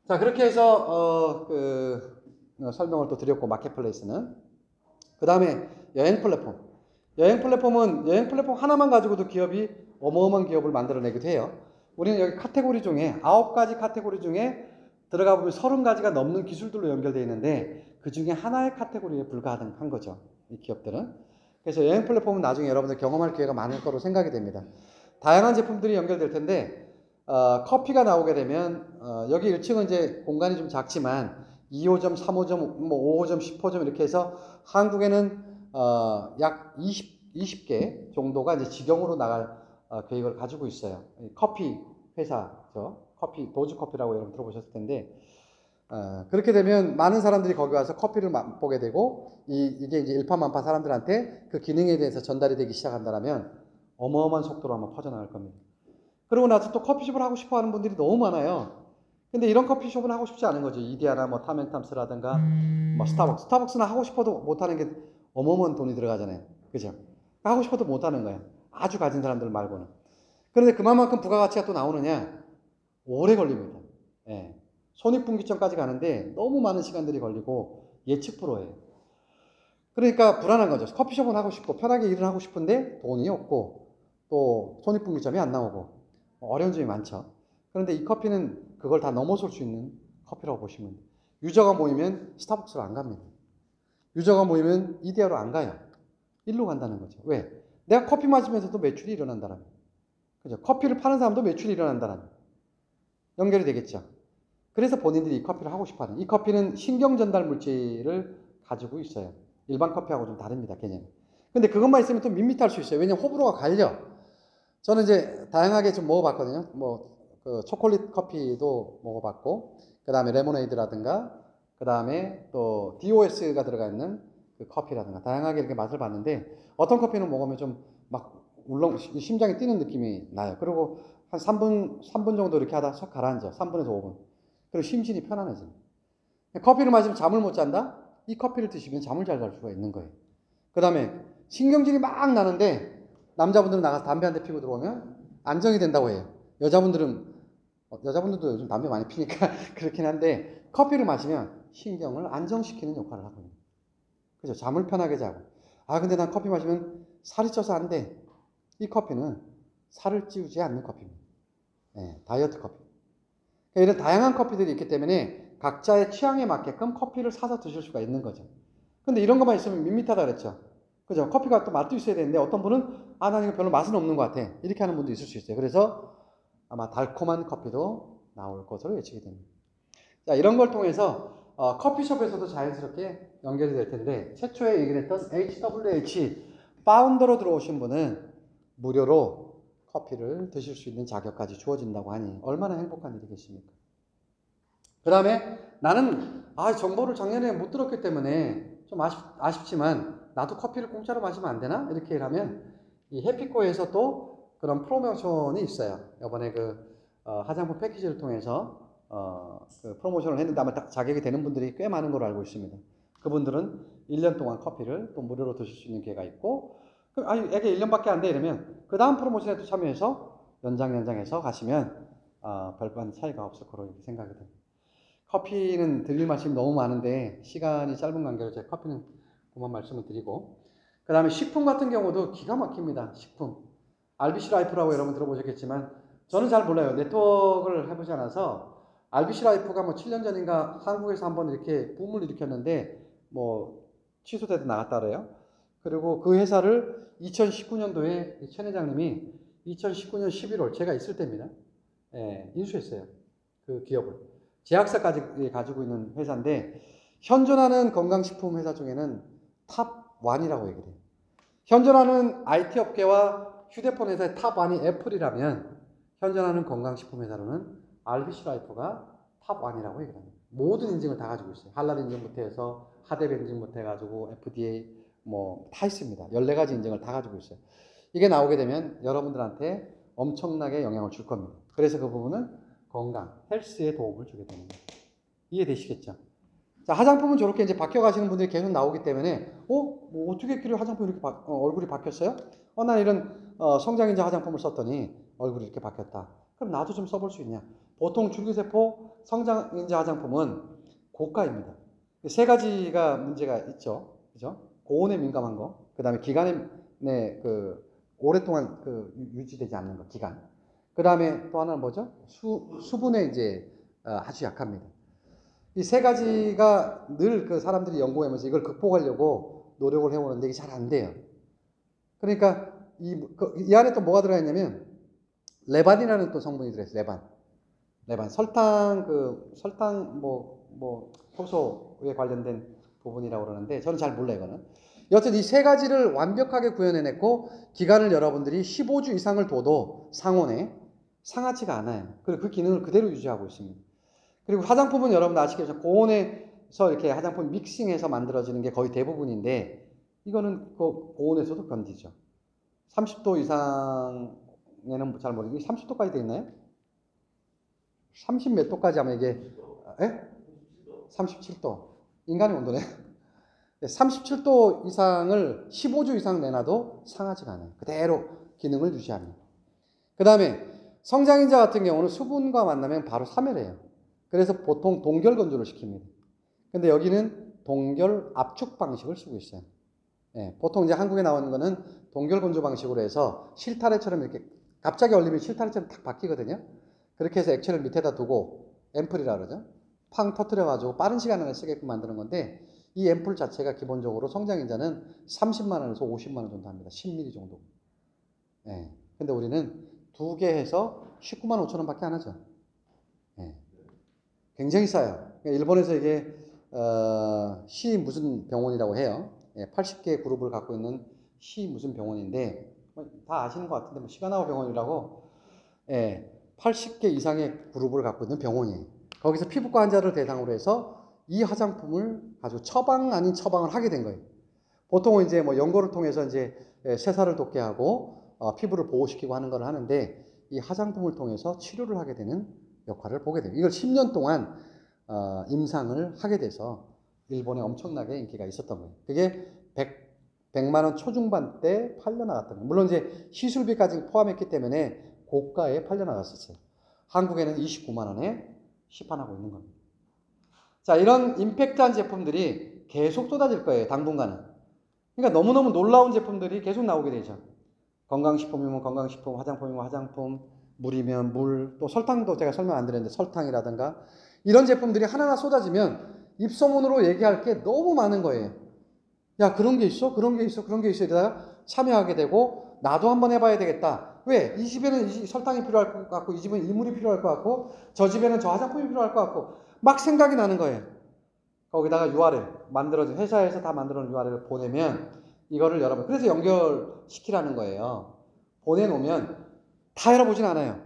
자, 그렇게 해서 설명을 또 드렸고, 마켓플레이스는. 그 다음에 여행 플랫폼. 여행 플랫폼 하나만 가지고도 기업이 어마어마한 기업을 만들어내기도 해요. 우리는 여기 카테고리 중에 9가지 카테고리 중에 들어가 보면 30가지가 넘는 기술들로 연결되어 있는데 그 중에 하나의 카테고리에 불과한 거죠. 이 기업들은. 그래서 여행 플랫폼은 나중에 여러분들 경험할 기회가 많을 거로 생각이 됩니다. 다양한 제품들이 연결될 텐데 커피가 나오게 되면 여기 1층은 이제 공간이 좀 작지만 2호점, 3호점, 뭐 5호점, 10호점 이렇게 해서 한국에는 약 20개 정도가 이제 직영으로 나갈 계획을 가지고 있어요. 커피 회사죠. 도즈 커피라고 여러분 들어보셨을 텐데 그렇게 되면 많은 사람들이 거기 와서 커피를 맛보게 되고 이게 이제 일파만파 사람들한테 그 기능에 대해서 전달이 되기 시작한다면 어마어마한 속도로 아마 퍼져나갈 겁니다. 그러고 나서 또 커피숍을 하고 싶어 하는 분들이 너무 많아요. 근데 이런 커피숍은 하고 싶지 않은 거죠. 이디야나 뭐 타멘탐스라든가 뭐 스타벅스는 하고 싶어도 못하는 게 어마어마한 돈이 들어가잖아요. 그죠? 하고 싶어도 못하는 거예요. 아주 가진 사람들 말고는. 그런데 그만큼 부가가치가 또 나오느냐? 오래 걸립니다. 예. 손익분기점까지 가는데 너무 많은 시간들이 걸리고 예측 불허예요. 그러니까 불안한 거죠. 커피숍은 하고 싶고 편하게 일을 하고 싶은데 돈이 없고 또 손익분기점이 안 나오고 어려운 점이 많죠. 그런데 이 커피는 그걸 다 넘어설 수 있는 커피라고 보시면 돼요. 유저가 모이면 스타벅스로 안 갑니다. 유저가 모이면 이데아로 안 가요. 일로 간다는 거죠. 왜? 내가 커피 마시면서도 매출이 일어난다는 거예요. 그죠? 커피를 파는 사람도 매출이 일어난다는 거예요. 연결이 되겠죠. 그래서 본인들이 이 커피를 하고 싶어 하는. 이 커피는 신경 전달 물질을 가지고 있어요. 일반 커피하고 좀 다릅니다, 개념이. 근데 그것만 있으면 또 밋밋할 수 있어요. 왜냐면 호불호가 갈려. 저는 이제 다양하게 좀 먹어봤거든요. 그 초콜릿 커피도 먹어봤고, 그 다음에 레모네이드라든가, 그 다음에 또 DOS가 들어가 있는 그 커피라든가, 다양하게 이렇게 맛을 봤는데, 어떤 커피는 먹으면 좀 막 심장이 뛰는 느낌이 나요. 그리고 한 3분 정도 이렇게 하다 쏙 가라앉아. 3분에서 5분. 그리고 심신이 편안해집니다. 커피를 마시면 잠을 못 잔다? 이 커피를 드시면 잠을 잘 잘 수가 있는 거예요. 그 다음에 신경질이 막 나는데 남자분들은 나가서 담배 한 대 피고 들어오면 안정이 된다고 해요. 여자분들도 요즘 담배 많이 피니까 그렇긴 한데 커피를 마시면 신경을 안정시키는 역할을 하거든요. 그죠? 잠을 편하게 자고. 근데 난 커피 마시면 살이 쪄서 안 돼. 이 커피는 살을 찌우지 않는 커피입니다. 네, 다이어트 커피. 이런 다양한 커피들이 있기 때문에 각자의 취향에 맞게끔 커피를 사서 드실 수가 있는 거죠. 근데 이런 것만 있으면 밋밋하다 그랬죠. 그죠? 커피가 또 맛도 있어야 되는데 어떤 분은 난 이거 별로 맛은 없는 것 같아. 이렇게 하는 분도 있을 수 있어요. 그래서 아마 달콤한 커피도 나올 것으로 예측이 됩니다. 자, 이런 걸 통해서 커피숍에서도 자연스럽게 연결이 될 텐데 최초에 얘기를 했던 HWH 파운더로 들어오신 분은 무료로 커피를 드실 수 있는 자격까지 주어진다고 하니 얼마나 행복한 일이겠습니까? 그 다음에 나는 정보를 작년에 못 들었기 때문에 좀 아쉽지만 나도 커피를 공짜로 마시면 안 되나? 이렇게 하면 이 해피코에서 또 그런 프로모션이 있어요. 이번에 화장품 패키지를 통해서 그 프로모션을 했는데 아마 자격이 되는 분들이 꽤 많은 걸로 알고 있습니다. 그분들은 1년 동안 커피를 또 무료로 드실 수 있는 기회가 있고 이게 1년밖에 안 돼 이러면 그 다음 프로모션에도 참여해서 연장해서 가시면 별반 차이가 없을 거로 이렇게 생각이 됩니다. 커피는 드릴 말씀이 너무 많은데 시간이 짧은 관계로 제가 커피는 그만 말씀을 드리고 그 다음에 식품 같은 경우도 기가 막힙니다. 식품 RBC 라이프라고 여러분 들어보셨겠지만 저는 잘 몰라요. 네트워크를 해보지 않아서 RBC 라이프가 뭐 7년 전인가 한국에서 한번 이렇게 붐을 일으켰는데 뭐 취소돼서 나갔다 그래요. 그리고 그 회사를 2019년도에 최 회장님이 2019년 11월 제가 있을 때입니다. 인수했어요. 그 기업을. 제약사까지 가지고 있는 회사인데 현존하는 건강식품 회사 중에는 탑 1이라고 얘기를 해요. 현존하는 IT 업계와 휴대폰 회사의 탑 1이 애플이라면 현존하는 건강식품 회사로는 RBC 라이프가 탑 1이라고 얘기를 합니다. 모든 인증을 다 가지고 있어요. 할랄 인증부터 해서 하데베 인증부터 해가지고 FDA 뭐 다 있습니다. 14가지 인증을 다 가지고 있어요. 이게 나오게 되면 여러분들한테 엄청나게 영향을 줄 겁니다. 그래서 그 부분은 건강, 헬스에 도움을 주게 되는 거예요. 이해되시겠죠? 자, 화장품은 저렇게 이제 바뀌어가시는 분들이 계속 나오기 때문에, 뭐 어떻게 했길래 화장품이 이렇게 얼굴이 바뀌었어요? 난 이런 성장인자 화장품을 썼더니 얼굴이 이렇게 바뀌었다. 그럼 나도 좀 써볼 수 있냐? 보통 줄기세포 성장인자 화장품은 고가입니다. 세 가지가 문제가 있죠. 그죠? 고온에 민감한 거, 그 다음에 기간에 오랫동안 유지되지 않는 거, 기간. 그 다음에 또 하나는 뭐죠? 수분에 이제 아주 약합니다. 이 세 가지가 늘 그 사람들이 연구하면서 이걸 극복하려고 노력을 해오는데 이게 잘 안 돼요. 그러니까 이 안에 또 뭐가 들어가 있냐면 레반이라는 또 성분이 들어있어요. 레반. 설탕 효소에 관련된 부분이라고 그러는데 저는 잘 몰라요, 이거는. 여튼 이 세 가지를 완벽하게 구현해냈고 기간을 여러분들이 15주 이상을 둬도 상온에 상하지가 않아요. 그리고 그 기능을 그대로 유지하고 있습니다. 그리고 화장품은 여러분 아시겠죠? 고온에서 이렇게 화장품 믹싱해서 만들어지는 게 거의 대부분인데 이거는 그 고온에서도 견디죠. 30도 이상에는 잘 모르겠는데 30도까지 돼 있나요? 30 몇 도까지 하면 이게 37도. 인간의 온도네. 37도 이상을 15주 이상 내놔도 상하지가 않아요. 그대로 기능을 유지합니다. 그 다음에 성장인자 같은 경우는 수분과 만나면 바로 사멸해요. 그래서 보통 동결 건조를 시킵니다. 근데 여기는 동결 압축 방식을 쓰고 있어요. 보통 이제 한국에 나오는 거는 동결 건조 방식으로 해서 실타래처럼 이렇게 갑자기 얼리면 실타래처럼 탁 바뀌거든요. 그렇게 해서 액체를 밑에다 두고 앰플이라 그러죠. 팡 터뜨려가지고 빠른 시간 안에 쓰게끔 만드는 건데 이 앰플 자체가 기본적으로 성장인자는 30만 원에서 50만 원 정도 합니다. 10ml 정도. 근데 우리는 2개 해서 19만 5천 원밖에 안 하죠. 굉장히 싸요. 일본에서 이게 시 무슨 병원이라고 해요. 80개 그룹을 갖고 있는 시 무슨 병원인데 다 아시는 것 같은데 뭐 시가나와 병원이라고 80개 이상의 그룹을 갖고 있는 병원이에요. 거기서 피부과 환자를 대상으로 해서 이 화장품을 아주 처방 아닌 처방을 하게 된 거예요. 보통은 이제 뭐 연고를 통해서 이제 세살을 돋게 하고 피부를 보호시키고 하는 걸 하는데 이 화장품을 통해서 치료를 하게 되는 역할을 보게 돼요. 이걸 10년 동안 임상을 하게 돼서 일본에 엄청나게 인기가 있었던 거예요. 그게 100만 원 초중반 때 팔려나갔던 거예요. 물론 이제 시술비까지 포함했기 때문에 고가에 팔려나갔었어요. 한국에는 29만 원에 시판하고 있는 겁니다. 자, 이런 임팩트한 제품들이 계속 쏟아질 거예요. 당분간은. 그러니까 너무너무 놀라운 제품들이 계속 나오게 되죠. 건강식품이면 건강식품, 화장품이면 화장품, 물이면 물, 또 설탕도 제가 설명 안 드렸는데 설탕이라든가 이런 제품들이 하나하나 쏟아지면 입소문으로 얘기할 게 너무 많은 거예요. 야, 그런 게 있어? 그런 게 있어? 그런 게 있어? 이러다가 참여하게 되고 나도 한번 해봐야 되겠다. 왜? 이 집에는 이 설탕이 필요할 것 같고 이 집은 이 물이 필요할 것 같고 저 집에는 저 화장품이 필요할 것 같고 막 생각이 나는 거예요. 거기다가 URL 만들어진 회사에서 다 만들어놓은 URL을 보내면 이거를 여러분 그래서 연결시키라는 거예요. 보내놓으면 다 열어보진 않아요.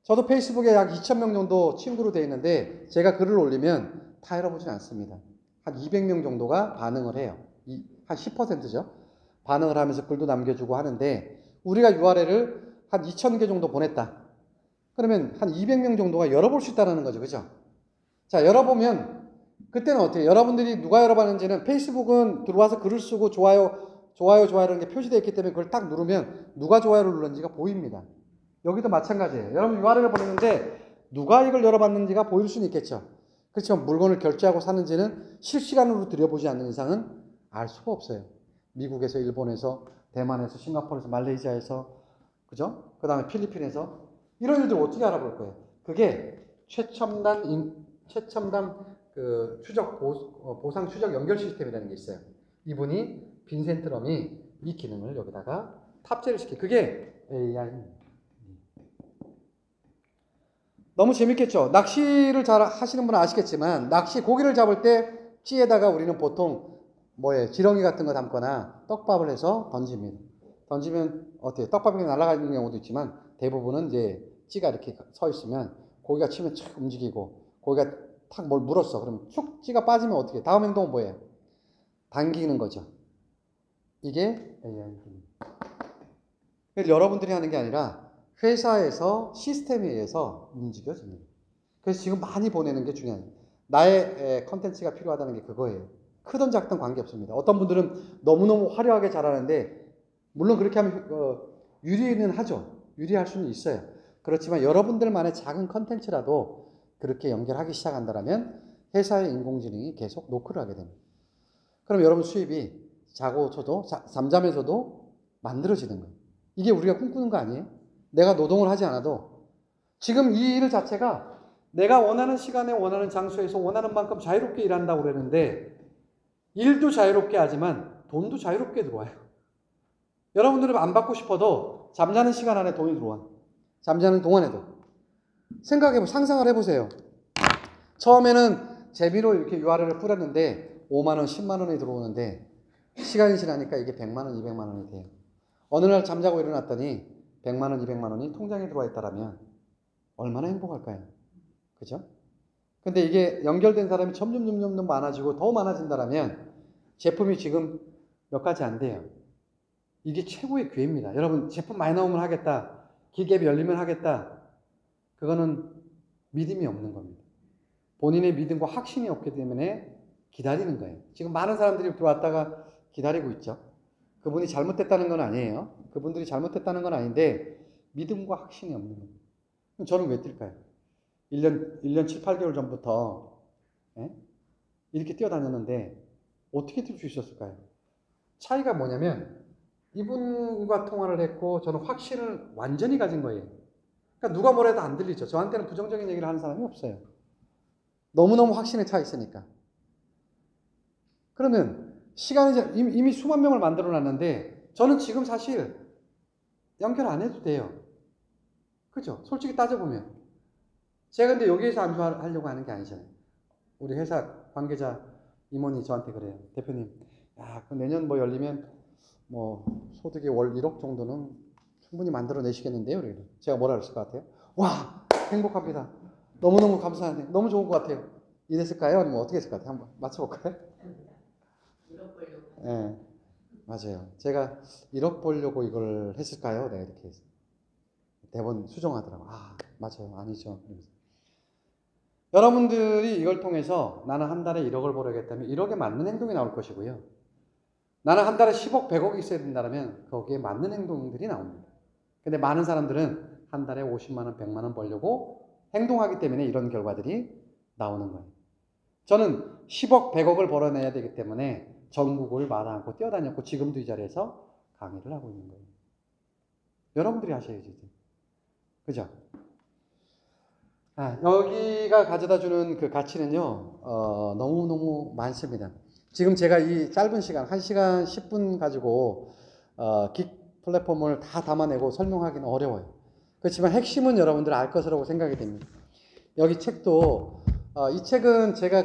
저도 페이스북에 약 2,000명 정도 친구로 돼 있는데 제가 글을 올리면 다 열어보진 않습니다. 한 200명 정도가 반응을 해요. 한 10%죠. 반응을 하면서 글도 남겨주고 하는데 우리가 URL을 한 2,000개 정도 보냈다. 그러면 한 200명 정도가 열어볼 수 있다는 거죠. 그죠? 자, 열어보면 그때는 어때요? 여러분들이 누가 열어봤는지는 페이스북은 들어와서 글을 쓰고 좋아요라는 게 표시되어 있기 때문에 그걸 딱 누르면 누가 좋아요를 눌렀는지가 보입니다. 여기도 마찬가지예요. 여러분 URL을 보내는데 누가 이걸 열어봤는지가 보일 수는 있겠죠. 그렇지만 물건을 결제하고 사는지는 실시간으로 들여보지 않는 이상은 알 수가 없어요. 미국에서, 일본에서, 대만에서, 싱가포르에서, 말레이시아에서, 그죠? 그 다음에 필리핀에서 이런 일들 어떻게 알아볼 거예요? 그게 최첨단 그 보상 추적 연결 시스템이라는 게 있어요. 이분이 빈센트 럼이 이 기능을 여기다가 탑재를 시켜. 그게 AI. 너무 재밌겠죠? 낚시를 잘 하시는 분은 아시겠지만 낚시 고기를 잡을 때 찌에다가 우리는 보통 뭐예요? 지렁이 같은 거 담거나 떡밥을 해서 던집니다. 던지면 어때요? 떡밥이 날아가는 경우도 있지만 대부분은 이제 찌가 이렇게 서 있으면 고기가 치면 촥 움직이고 고기가 탁 뭘 물었어. 그럼 쭉 찌가 빠지면 어떻게? 다음 행동은 뭐예요? 당기는 거죠. 이게 AI입니다. 여러분들이 하는 게 아니라 회사에서 시스템에 의해서 움직여집니다. 그래서 지금 많이 보내는 게 중요해요. 나의 컨텐츠가 필요하다는 게 그거예요. 크든 작든 관계없습니다. 어떤 분들은 너무너무 화려하게 잘하는데 물론 그렇게 하면 유리는 하죠. 유리할 수는 있어요. 그렇지만 여러분들만의 작은 컨텐츠라도 그렇게 연결하기 시작한다면 회사의 인공지능이 계속 노크를 하게 됩니다. 그럼 여러분 수입이 자고 쳐도 잠잠에서도 만들어지는 거예요. 이게 우리가 꿈꾸는 거 아니에요? 내가 노동을 하지 않아도 지금 이 일 자체가 내가 원하는 시간에 원하는 장소에서 원하는 만큼 자유롭게 일한다고 그러는데 일도 자유롭게 하지만 돈도 자유롭게 들어와요. 여러분들은 안 받고 싶어도 잠자는 시간 안에 돈이 들어와. 잠자는 동안에도. 상상을 해보세요. 처음에는 재미로 이렇게 유아래를 뿌렸는데 5만 원, 10만 원이 들어오는데 시간이 지나니까 이게 100만 원, 200만 원이 돼요. 어느 날 잠자고 일어났더니 100만 원, 200만 원이 통장에 들어와 있다라면 얼마나 행복할까요? 그죠? 근데 이게 연결된 사람이 점점 많아지고 더 많아진다라면 제품이 지금 몇 가지 안 돼요. 이게 최고의 기회입니다. 여러분 제품 많이 나오면 하겠다. 기계비 열리면 하겠다. 그거는 믿음이 없는 겁니다. 본인의 믿음과 확신이 없기 때문에 기다리는 거예요. 지금 많은 사람들이 들어왔다가 기다리고 있죠. 그분이 잘못됐다는 건 아니에요. 그분들이 잘못됐다는 건 아닌데 믿음과 확신이 없는 겁니다. 그럼 저는 왜 뛸까요? 1년 7, 8개월 전부터 이렇게 뛰어다녔는데 어떻게 뛸 수 있었을까요? 차이가 뭐냐면 이분과 통화를 했고 저는 확신을 완전히 가진 거예요. 그러니까 누가 뭐래도 안 들리죠. 저한테는 부정적인 얘기를 하는 사람이 없어요. 너무너무 확신에 차 있으니까. 그러면 시간이 이미 수만 명을 만들어 놨는데 저는 지금 사실 연결 안 해도 돼요. 그죠? 솔직히 따져보면. 제가 근데 여기에서 안주하려고 하는 게 아니잖아요. 우리 회사 관계자 임원이 저한테 그래요. 대표님, 야, 그 내년 뭐 열리면 뭐 소득이 월 1억 정도는 충분히 만들어 내시겠는데요? 그래요. 제가 뭐라 그랬을 것 같아요? 와, 행복합니다. 너무너무 감사하네요. 너무 좋은 것 같아요. 이랬을까요? 아니면 어떻게 했을 것 같아요? 한번 맞춰볼까요? 1억 벌려고. 네, 맞아요. 제가 1억 벌려고 이걸 했을까요? 네, 이렇게 했어요. 대본 수정하더라고요. 아, 맞아요. 아니죠. 여러분들이 이걸 통해서 나는 한 달에 1억을 벌어야겠다면 1억에 맞는 행동이 나올 것이고요. 나는 한 달에 10억, 100억이 있어야 된다면 거기에 맞는 행동들이 나옵니다. 근데 많은 사람들은 한 달에 50만 원, 100만 원 벌려고 행동하기 때문에 이런 결과들이 나오는 거예요. 저는 10억, 100억을 벌어내야 되기 때문에 전국을 말 않고 뛰어다녔고 지금도 이 자리에서 강의를 하고 있는 거예요. 여러분들이 하셔야지. 그죠? 여기가 가져다 주는 그 가치는요, 너무너무 많습니다. 지금 제가 이 짧은 시간, 1시간 10분 가지고, 긱 플랫폼을 다 담아내고 설명하기는 어려워요. 그렇지만 핵심은 여러분들 알 것이라고 생각이 됩니다. 여기 책도, 이 책은 제가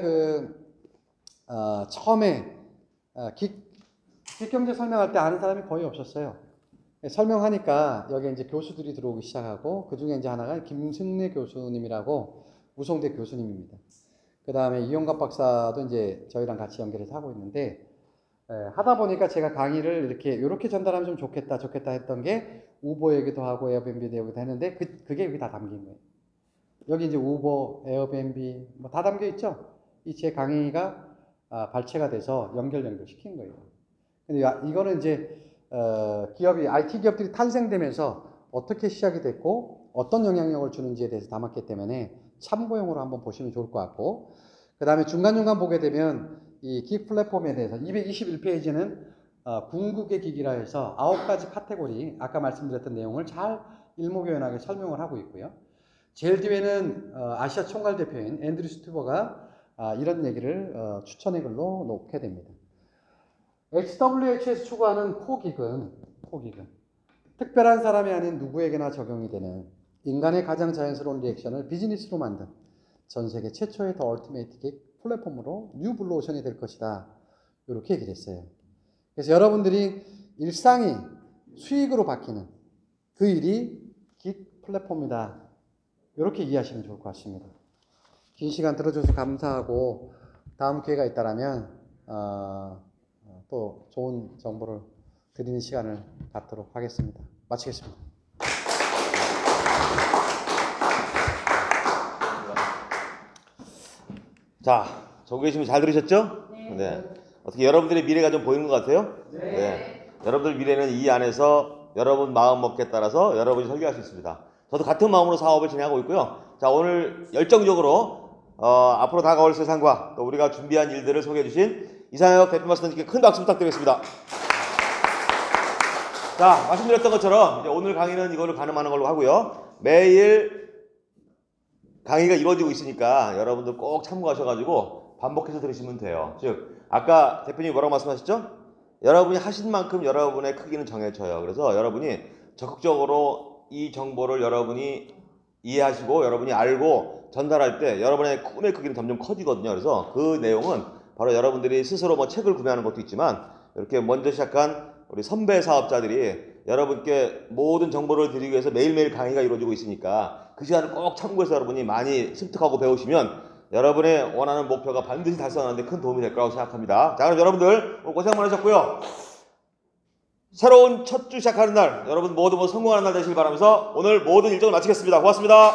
처음에, 긱경제 설명할 때 아는 사람이 거의 없었어요. 설명하니까 여기 이제 교수들이 들어오기 시작하고 그 중에 이제 하나가 김승래 교수님이라고 우송대 교수님입니다. 그 다음에 이용갑 박사도 이제 저희랑 같이 연결해서 하고 있는데 하다 보니까 제가 강의를 이렇게 전달하면 좀 좋겠다 했던 게 우버 얘기도 하고 에어비앤비 얘기도 했는데 그게 여기 다 담긴 거예요. 여기 이제 우버, 에어비앤비 뭐 다 담겨 있죠. 이 제 강의가 발췌가 돼서 연결 시킨 거예요. 근데 이거는 이제 기업이 IT 기업들이 탄생되면서 어떻게 시작이 됐고 어떤 영향력을 주는지에 대해서 담았기 때문에 참고용으로 한번 보시면 좋을 것 같고 그 다음에 중간중간 보게 되면 이 긱 플랫폼에 대해서 221페이지는 궁극의 기기라 해서 9가지 카테고리 아까 말씀드렸던 내용을 잘 일목요연하게 설명을 하고 있고요. 제일 뒤에는 아시아 총괄 대표인 앤드류 스튜버가 이런 얘기를 추천의 글로 놓게 됩니다. HWH에서 추구하는 포기근, 특별한 사람이 아닌 누구에게나 적용이 되는 인간의 가장 자연스러운 리액션을 비즈니스로 만든 전 세계 최초의 더 얼티메이트 긱 플랫폼으로 뉴 블루오션이 될 것이다. 이렇게 얘기를 했어요. 그래서 여러분들이 일상이 수익으로 바뀌는 그 일이 긱 플랫폼이다. 이렇게 이해하시면 좋을 것 같습니다. 긴 시간 들어줘서 감사하고 다음 기회가 있다라면 또 좋은 정보를 드리는 시간을 갖도록 하겠습니다. 마치겠습니다. 자, 저기 계시면 잘 들으셨죠? 네. 어떻게 여러분들의 미래가 좀 보이는 것 같아요? 네. 여러분들 미래는 이 안에서 여러분 마음먹기에 따라서 여러분이 설계할 수 있습니다. 저도 같은 마음으로 사업을 진행하고 있고요. 자, 오늘 열정적으로 앞으로 다가올 세상과 또 우리가 준비한 일들을 소개해 주신 이상혁 대표 마스터님께 큰 박수 부탁드리겠습니다. 자, 말씀드렸던 것처럼 이제 오늘 강의는 이걸로 가늠하는 걸로 하고요. 매일 강의가 이루어지고 있으니까 여러분들 꼭 참고하셔가지고 반복해서 들으시면 돼요. 즉 아까 대표님이 뭐라고 말씀하셨죠? 여러분이 하신 만큼 여러분의 크기는 정해져요. 그래서 여러분이 적극적으로 이 정보를 여러분이 이해하시고 여러분이 알고 전달할 때 여러분의 꿈의 크기는 점점 커지거든요. 그래서 그 내용은 바로 여러분들이 스스로 뭐 책을 구매하는 것도 있지만 이렇게 먼저 시작한 우리 선배 사업자들이 여러분께 모든 정보를 드리기 위해서 매일매일 강의가 이루어지고 있으니까 그 시간을 꼭 참고해서 여러분이 많이 습득하고 배우시면 여러분의 원하는 목표가 반드시 달성하는 데 큰 도움이 될 거라고 생각합니다. 자, 그럼 여러분들 오늘 고생 많으셨고요. 새로운 첫 주 시작하는 날 여러분 모두 성공하는 날 되시길 바라면서 오늘 모든 일정을 마치겠습니다. 고맙습니다.